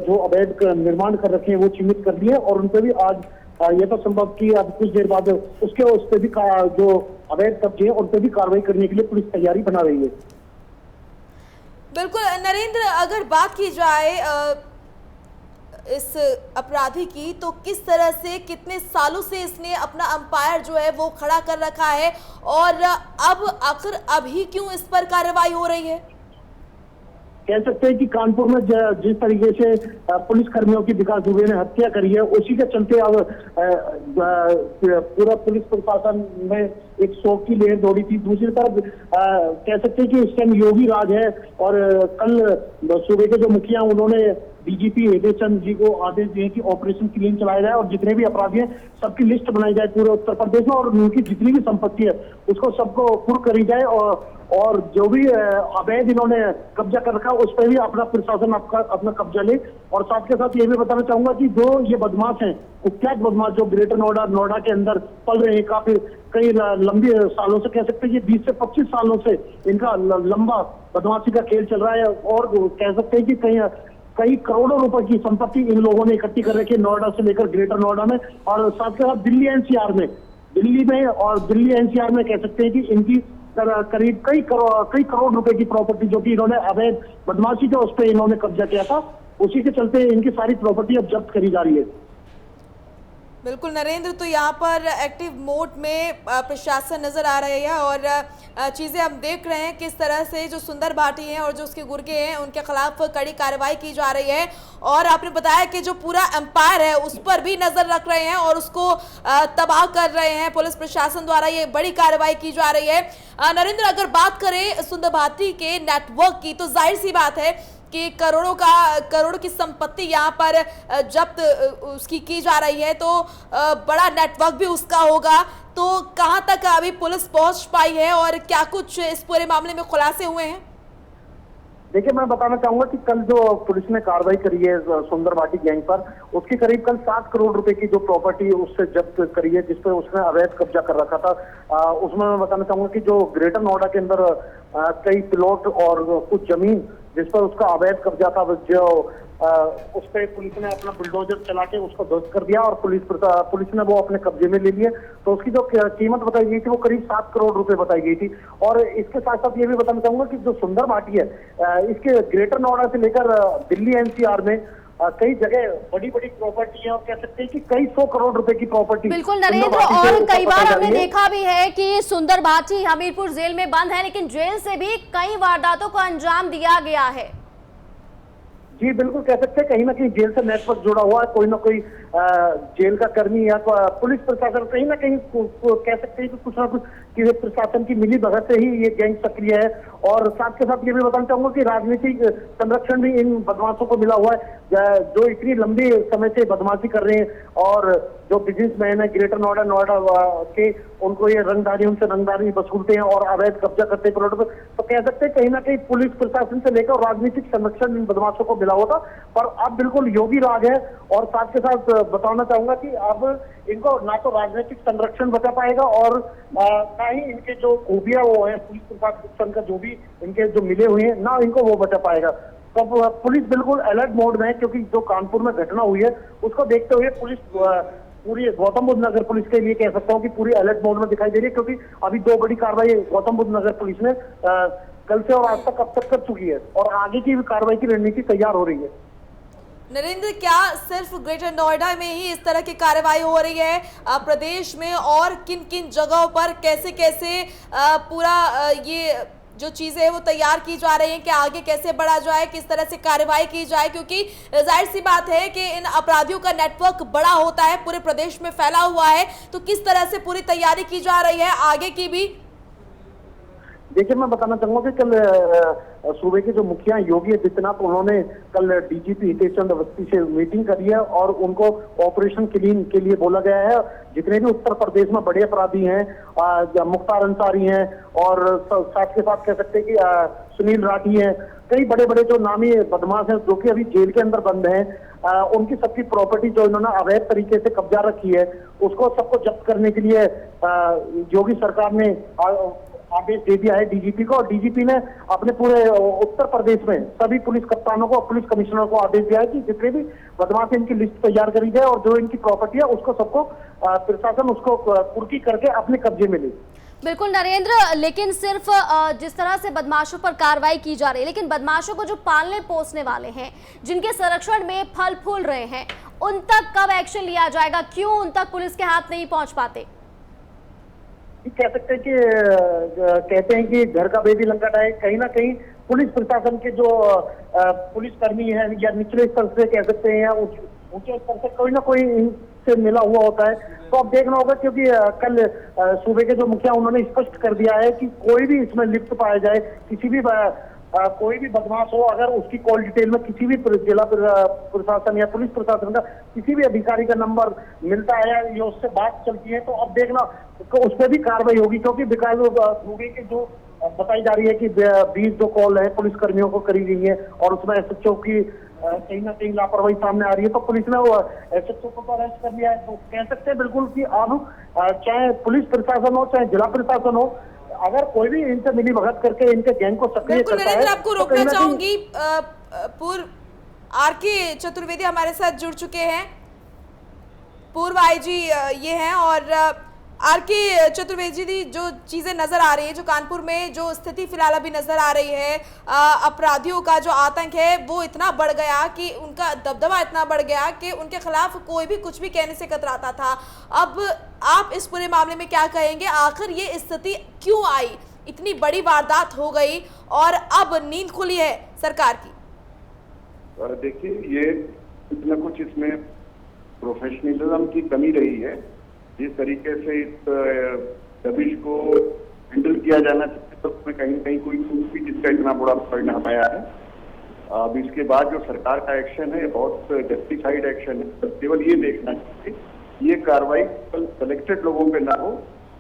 Speaker 6: जो अवैध निर्माण कर रखे हैं वो चिन्हित कर दिए और उन पर भी आज ये तो संभव कि अब कुछ देर बाद उस पर भी जो अवैध कब्जे हैं उन पर भी कार्रवाई करने के लिए पुलिस तैयारी बना रही है।
Speaker 1: बिल्कुल नरेंद्र, अगर बात की जाए इस अपराधी की, तो किस तरह से, कितने सालों से इसने अपना अंपायर जो है वो खड़ा कर रखा है और अब आखिर अभी क्यों इस पर कार्रवाई हो रही है?
Speaker 6: कह सकते हैं कि कानपुर में जिस तरीके से पुलिस कर्मियों की विकास दुबे ने हत्या करी है, उसी के चलते अब पूरा पुलिस प्रशासन में एक शोक की लहर दौड़ी थी। दूसरी तरफ कह सकते हैं कि इस टाइम योगी राज है और कल सूबे के जो मुखिया उन्होंने डीजीपी हृदय चंद जी को आदेश दिए कि ऑपरेशन क्लीन चलाया जाए और जितने भी अपराधी हैं सबकी लिस्ट बनाई जाए पूरे उत्तर प्रदेश में और उनकी जितनी भी संपत्ति है उसको सबको पूर्ण करी जाए और जो भी अवैध इन्होंने कब्जा कर रखा उस पर भी अपना प्रशासन अपना कब्जा ले। और साथ के साथ ये भी बताना चाहूंगा कि जो ये बदमाश हैं, कुख्यात बदमाश जो ग्रेटर नोएडा के अंदर पल रहे हैं, काफी कई लंबी सालों से, कह सकते हैं कि 20 से 25 सालों से इनका लंबा बदमाशी का खेल चल रहा है और कह सकते हैं कि कई करोड़ों रुपए की संपत्ति इन लोगों ने इकट्ठी कर रखी है नोएडा से लेकर ग्रेटर नोएडा में और साथ के साथ दिल्ली एनसीआर में कह सकते हैं कि इनकी करीब कई करोड़ रुपए की प्रॉपर्टी जो कि इन्होंने अवैध बदमाशी के उस पर इन्होंने कब्जा किया था, उसी के चलते इनकी सारी प्रॉपर्टी अब जब्त करी जा रही है।
Speaker 1: बिल्कुल नरेंद्र, तो यहाँ पर एक्टिव मोड में प्रशासन नजर आ रही है और चीज़ें हम देख रहे हैं किस तरह से जो सुंदर भाटी हैं और जो उसके गुर्गे हैं उनके खिलाफ कड़ी कार्रवाई की जा रही है। और आपने बताया कि जो पूरा एम्पायर है उस पर भी नजर रख रहे हैं और उसको तबाह कर रहे हैं। पुलिस प्रशासन द्वारा ये बड़ी कार्रवाई की जा रही है। नरेंद्र, अगर बात करें सुंदर भाटी के नेटवर्क की, तो जाहिर सी बात है कि करोड़ों की संपत्ति यहाँ पर जब्त उसकी की जा रही है, तो बड़ा नेटवर्क भी उसका होगा। तो कहां तक अभी पुलिस पहुंच पाई है और क्या कुछ इस पूरे मामले में खुलासे हुए हैं?
Speaker 6: देखिए, मैं बताना चाहूंगा कि कल जो पुलिस ने कार्रवाई करी है सुंदर भाटी गैंग पर, उसकी करीब कल 7 करोड़ रुपए की जो प्रॉपर्टी उससे जब्त करी है, जिसपे उसने अवैध कब्जा कर रखा था। उसमें मैं बताना चाहूंगा कि जो ग्रेटर नोएडा के अंदर कई प्लॉट और कुछ जमीन जिस पर उसका अवैध कब्जा था, जो उस पर पुलिस ने अपना बुलडोजर चला के उसको ध्वस्त कर दिया और पुलिस ने वो अपने कब्जे में ले लिए। तो उसकी जो कीमत बताई गई थी वो करीब 7 करोड़ रुपए बताई गई थी। और इसके साथ साथ ये भी बताना चाहूंगा कि जो सुंदर भाटी है, इसके ग्रेटर नोएडा से लेकर दिल्ली एनसीआर में कई जगह बड़ी बड़ी प्रॉपर्टी है और कह सकते हैं कि कई 100 करोड़ रुपए की प्रॉपर्टी।
Speaker 2: बिल्कुल नरेंद्र, और कई बार हमने देखा भी है कि सुंदर भाटी हमीरपुर जेल में बंद है, लेकिन जेल से भी कई वारदातों को अंजाम दिया गया है।
Speaker 6: जी बिल्कुल, कह सकते हैं कहीं ना कहीं जेल से नेटवर्क जुड़ा हुआ है। कोई ना कोई जेल का कर्मी या पुलिस प्रशासन कहीं ना कहीं कह सकते हैं कि कुछ ना कुछ प्रशासन की मिली भगत से ही ये गैंग सक्रिय है। और साथ के साथ ये भी बताना चाहूंगा कि राजनीतिक संरक्षण भी इन बदमाशों को मिला हुआ है, जो इतनी लंबी समय से बदमाशी कर रहे हैं। और जो बिजनेसमैन है ग्रेटर नोएडा के, उनको ये उनसे रंगदारी वसूलते हैं और अवैध कब्जा करते हैं प्लॉट पर। तो कह सकते हैं कहीं ना कहीं पुलिस प्रशासन से लेकर राजनीतिक संरक्षण इन बदमाशों को मिला हुआ था, पर अब बिल्कुल योगी राज है। और साथ के साथ बताना चाहूंगा कि अब इनको ना तो राजनीतिक संरक्षण बचा पाएगा और ना ही इनके जो खूबियां वो है पुलिस प्रशासन का जो भी इनके जो मिले हुए हैं, ना इनको वो बचा पाएगा। तो पुलिस बिल्कुल अलर्ट मोड में है, क्योंकि जो कानपुर में घटना हुई है उसको देखते हुए पुलिस पूरी गौतम बुद्ध नगर पुलिस के लिए कह सकता हूँ कि पूरी अलर्ट मोड में दिखाई दे रही है। क्योंकि अभी 2 बड़ी कार्रवाई गौतम बुद्ध नगर पुलिस ने कल से और आज तक अब तक कर चुकी है और आगे की भी कार्रवाई की रणनीति तैयार हो रही है।
Speaker 1: नरेंद्र, क्या सिर्फ ग्रेटर नोएडा में ही इस तरह की कार्रवाई हो रही है? प्रदेश में और किन किन जगहों पर कैसे कैसे पूरा ये जो चीजें हैं वो तैयार की जा रही हैं कि आगे कैसे बढ़ा जाए, किस तरह से कार्रवाई की जाए? क्योंकि जाहिर सी बात है कि इन अपराधियों का नेटवर्क बड़ा होता है, पूरे प्रदेश में फैला हुआ है, तो किस तरह से पूरी तैयारी की जा रही है आगे की भी?
Speaker 6: देखिए, मैं बताना चाहूंगा कि कल सूबे के जो मुखिया योगी आदित्यनाथ, उन्होंने कल डीजीपी हितेश चंद्र अवस्थी से मीटिंग करी है और उनको ऑपरेशन क्लीन के लिए बोला गया है। जितने भी उत्तर प्रदेश में बड़े अपराधी हैं, मुख्तार अंसारी हैं और साथ के साथ कह सकते हैं कि सुनील राठी हैं, कई बड़े बड़े जो नामी बदमाश हैं जो कि अभी जेल के अंदर बंद हैं, उनकी सबकी प्रॉपर्टी जो इन्होंने अवैध तरीके से कब्जा रखी है उसको सबको जब्त करने के लिए योगी सरकार ने आदेश दे दिया है डीजीपी को। और डीजीपी ने अपने पूरे उत्तर प्रदेश में सभी पुलिस कप्तानों को, पुलिस कमिश्नर को आदेश दिया है कि जितने भी बदमाश इनकी लिस्ट तैयार करी जाए और जो इनकी प्रॉपर्टी है उसको सबको प्रशासन उसको कुर्की करके अपने कब्जे में ले।
Speaker 2: बिल्कुल नरेंद्र, लेकिन सिर्फ जिस तरह से बदमाशों पर कार्रवाई की जा रही है, लेकिन बदमाशों को जो पालने पोसने वाले हैं, जिनके संरक्षण में फल फूल रहे हैं, उन तक कब एक्शन लिया जाएगा? क्यों उन तक पुलिस के हाथ नहीं पहुंच पाते?
Speaker 6: कह सकते हैं कि कहते हैं कि घर का बेबी लंगट है। कहीं ना कहीं पुलिस प्रशासन के जो पुलिस कर्मी हैं या निचले स्तर से कह सकते हैं या ऊंचे स्तर से कोई ना कोई इनसे मिला हुआ होता है। तो अब देखना होगा, क्योंकि कल सूबे के जो मुखिया उन्होंने स्पष्ट कर दिया है कि कोई भी इसमें लिप्त पाया जाए, किसी भी कोई भी बदमाश हो, अगर उसकी कॉल डिटेल में किसी भी जिला प्रशासन या पुलिस प्रशासन का किसी भी अधिकारी का नंबर मिलता है या उससे बात चलती है, तो अब देखना तो उस पर भी कार्रवाई होगी। क्योंकि विकास दुबे की जो बताई जा रही है कि 20 जो कॉल है पुलिस कर्मियों को करी गई है और उसमें एसएचओ की कहीं ना कहीं लापरवाही सामने आ रही है, तो पुलिस ने वो एसएचओ को अरेस्ट कर लिया है। तो कह सकते हैं बिल्कुल कि अब चाहे पुलिस प्रशासन हो चाहे जिला प्रशासन हो, अगर कोई भी इनसे मिली भगत करके इनके गैंग को सक्रिय करता है।
Speaker 1: आपको रोकना चाहूंगी, पूर्व आरके चतुर्वेदी हमारे साथ जुड़ चुके हैं, पूर्व आईजी ये हैं, और आर के चतुर्वेदी जी, जो चीजें नजर आ रही है, जो कानपुर में जो स्थिति फिलहाल अभी नजर आ रही है, अपराधियों का जो आतंक है वो इतना बढ़ गया कि उनका दबदबा इतना बढ़ गया कि उनके खिलाफ कोई भी कुछ भी कहने से कतराता था। अब आप इस पूरे मामले में क्या कहेंगे? आखिर ये स्थिति क्यों आई? इतनी बड़ी वारदात हो गई और अब नींद खुली है सरकार की।
Speaker 3: देखिए, ये कुछ न कुछ इसमें प्रोफेशनलिज्म की कमी रही है। जिस तरीके से इस रबिश को हैंडल किया जाना चाहिए तो उसमें कहीं कहीं कोई चूक भी जिसका इतना बड़ा परिणाम आया है। अब इसके बाद जो सरकार का एक्शन है बहुत जस्टिफाइड एक्शन है। केवल ये देखना चाहिए ये कार्रवाई केवल सेलेक्टेड लोगों पे ना हो,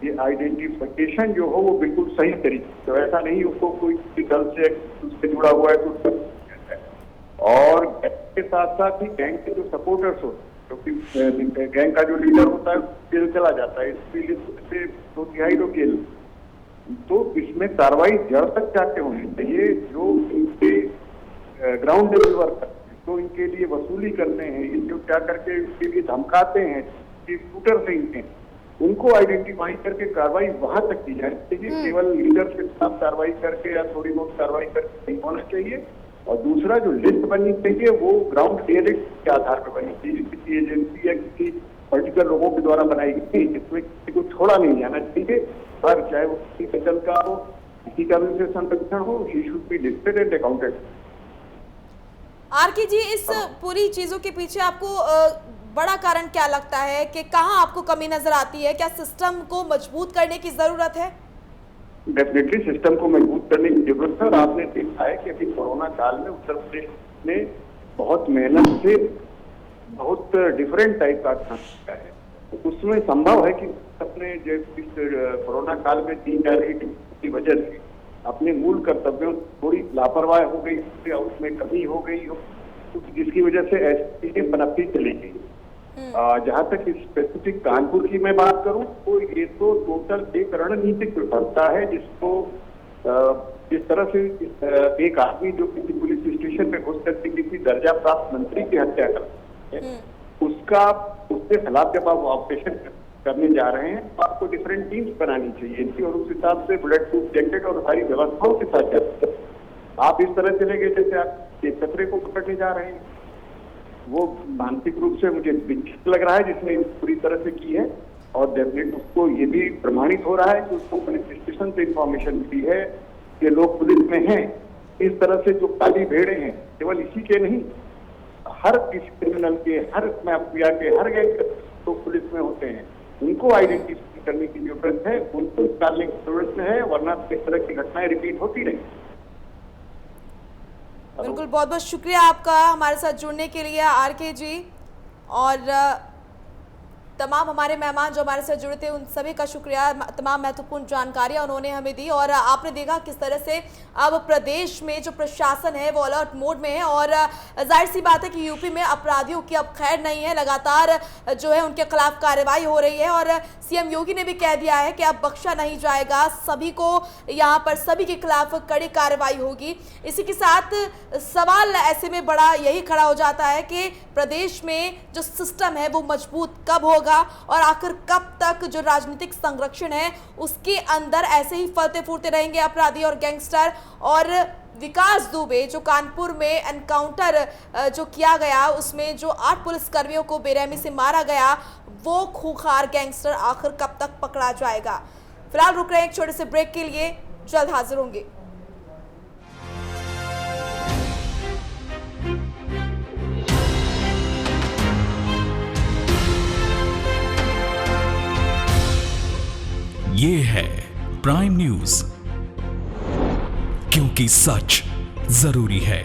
Speaker 3: ये आइडेंटिफिकेशन जो हो वो बिल्कुल सही तरीके से, ऐसा नहीं उसको कोई दल से उससे जुड़ा हुआ है तो और के साथ साथ ही गैंग के जो सपोर्टर्स होते हैं, क्योंकि गैंग का जो लीडर होता है जेल चला जाता है, इसलिए 2/3 तो जेल। तो इसमें कार्रवाई जड़ तक जाके होनी चाहिए। जो इनके ग्राउंड लेवल वर्कर तो इनके लिए वसूली करते हैं, इनको क्या करके इसके लिए धमकाते हैं, शूटर से इनके उनको आइडेंटिफाई करके कार्रवाई वहां तक की जाए चाहिए। केवल लीडर के साथ कार्रवाई करके या थोड़ी बहुत कार्रवाई करके नहीं होना चाहिए। और दूसरा जो लिस्ट बननी चाहिए वो ग्राउंड रियलिटी के आधार पर बनी चाहिए, किसी एजेंसी या किसी पर्टिकुलर लोगों के द्वारा बनाई गई, जिसमें किसी को छोड़ा नहीं जाना चाहिए। पर चाहे वो किसी पेशल का हो, किसी का भी संरक्षण हो, ही should be listed and accounted.
Speaker 1: RK ji, इस पूरी चीजों के पीछे आपको बड़ा कारण क्या लगता है कि कहाँ आपको कमी नजर आती है? क्या सिस्टम को मजबूत करने की जरूरत है?
Speaker 3: डेफिनेटली सिस्टम को मजबूत करने की जरूरत है। और आपने देखा है कि अभी कोरोना काल में उत्तर प्रदेश ने बहुत मेहनत से बहुत डिफरेंट टाइप का काम किया है। उसमें संभव है कि अपने जो इस कोरोना काल में 3 जा रही की वजह से अपने मूल कर्तव्यों थोड़ी लापरवाही हो गई या उसमें कमी हो गई हो, जिसकी वजह से ऐसी चीजें पनपती चली गई। जहां तक स्पेसिफिक कानपुर की मैं बात करूं तो ये तो टोटल एक रणनीतिक विफलता है, जिसको जिस तरह से एक आदमी जो किसी पुलिस स्टेशन में घुस करके किसी दर्जा प्राप्त मंत्री की हत्या करता है, उसके खिलाफ जब आप ऑपरेशन करने जा रहे हैं तो आपको डिफरेंट टीम्स बनानी चाहिए थी और उस हिसाब से बुलेट प्रूफ जैकेट और सारी व्यवस्थाओं के साथ जाते। आप इस तरह चले गए जैसे आप एक खतरे को पकड़ने जा रहे हैं। वो मानसिक रूप से मुझे विचित्र लग रहा है जिसने पूरी तरह से की है। और डेफिनेट उसको ये भी प्रमाणित हो रहा है कि उसको पुलिस स्टेशन से इंफॉर्मेशन मिली है कि लोग पुलिस में हैं। इस तरह से जो काली भेड़े हैं, केवल इसी के नहीं, हर किसी क्रिमिनल के, हर माफिया के, हर गैंग के तो पुलिस में होते हैं। उनको आइडेंटिफाई करने की जरूरत है, उनको निकालने की जरूरत है, वरना इस तरह की घटनाएं रिपीट होती रहेंगी।
Speaker 1: बिल्कुल, बहुत बहुत शुक्रिया आपका हमारे साथ जुड़ने के लिए आरके जी, और तमाम हमारे मेहमान जो हमारे साथ जुड़े थे उन सभी का शुक्रिया। तमाम महत्वपूर्ण जानकारियां उन्होंने हमें दी और आपने देखा किस तरह से अब प्रदेश में जो प्रशासन है वो अलर्ट मोड में है और जाहिर सी बात है कि यूपी में अपराधियों की अब खैर नहीं है। लगातार जो है उनके खिलाफ कार्रवाई हो रही है और सीएम योगी ने भी कह दिया है कि अब बख्शा नहीं जाएगा, सभी को यहाँ पर सभी के खिलाफ कड़ी कार्रवाई होगी। इसी के साथ सवाल ऐसे में बड़ा यही खड़ा हो जाता है कि प्रदेश में जो सिस्टम है वो मजबूत कब होगा और आखिर कब तक जो राजनीतिक संरक्षण है उसके अंदर ऐसे ही फलते फूलते रहेंगे अपराधी और गैंगस्टर। और विकास दुबे जो कानपुर में एनकाउंटर जो किया गया उसमें जो 8 पुलिसकर्मियों को बेरहमी से मारा गया, वो खूंखार गैंगस्टर आखिर कब तक पकड़ा जाएगा? फिलहाल रुक रहे हैं एक छोटे से ब्रेक के लिए, जल्द हाजिर होंगे।
Speaker 10: ये है प्राइम न्यूज, क्योंकि सच जरूरी है।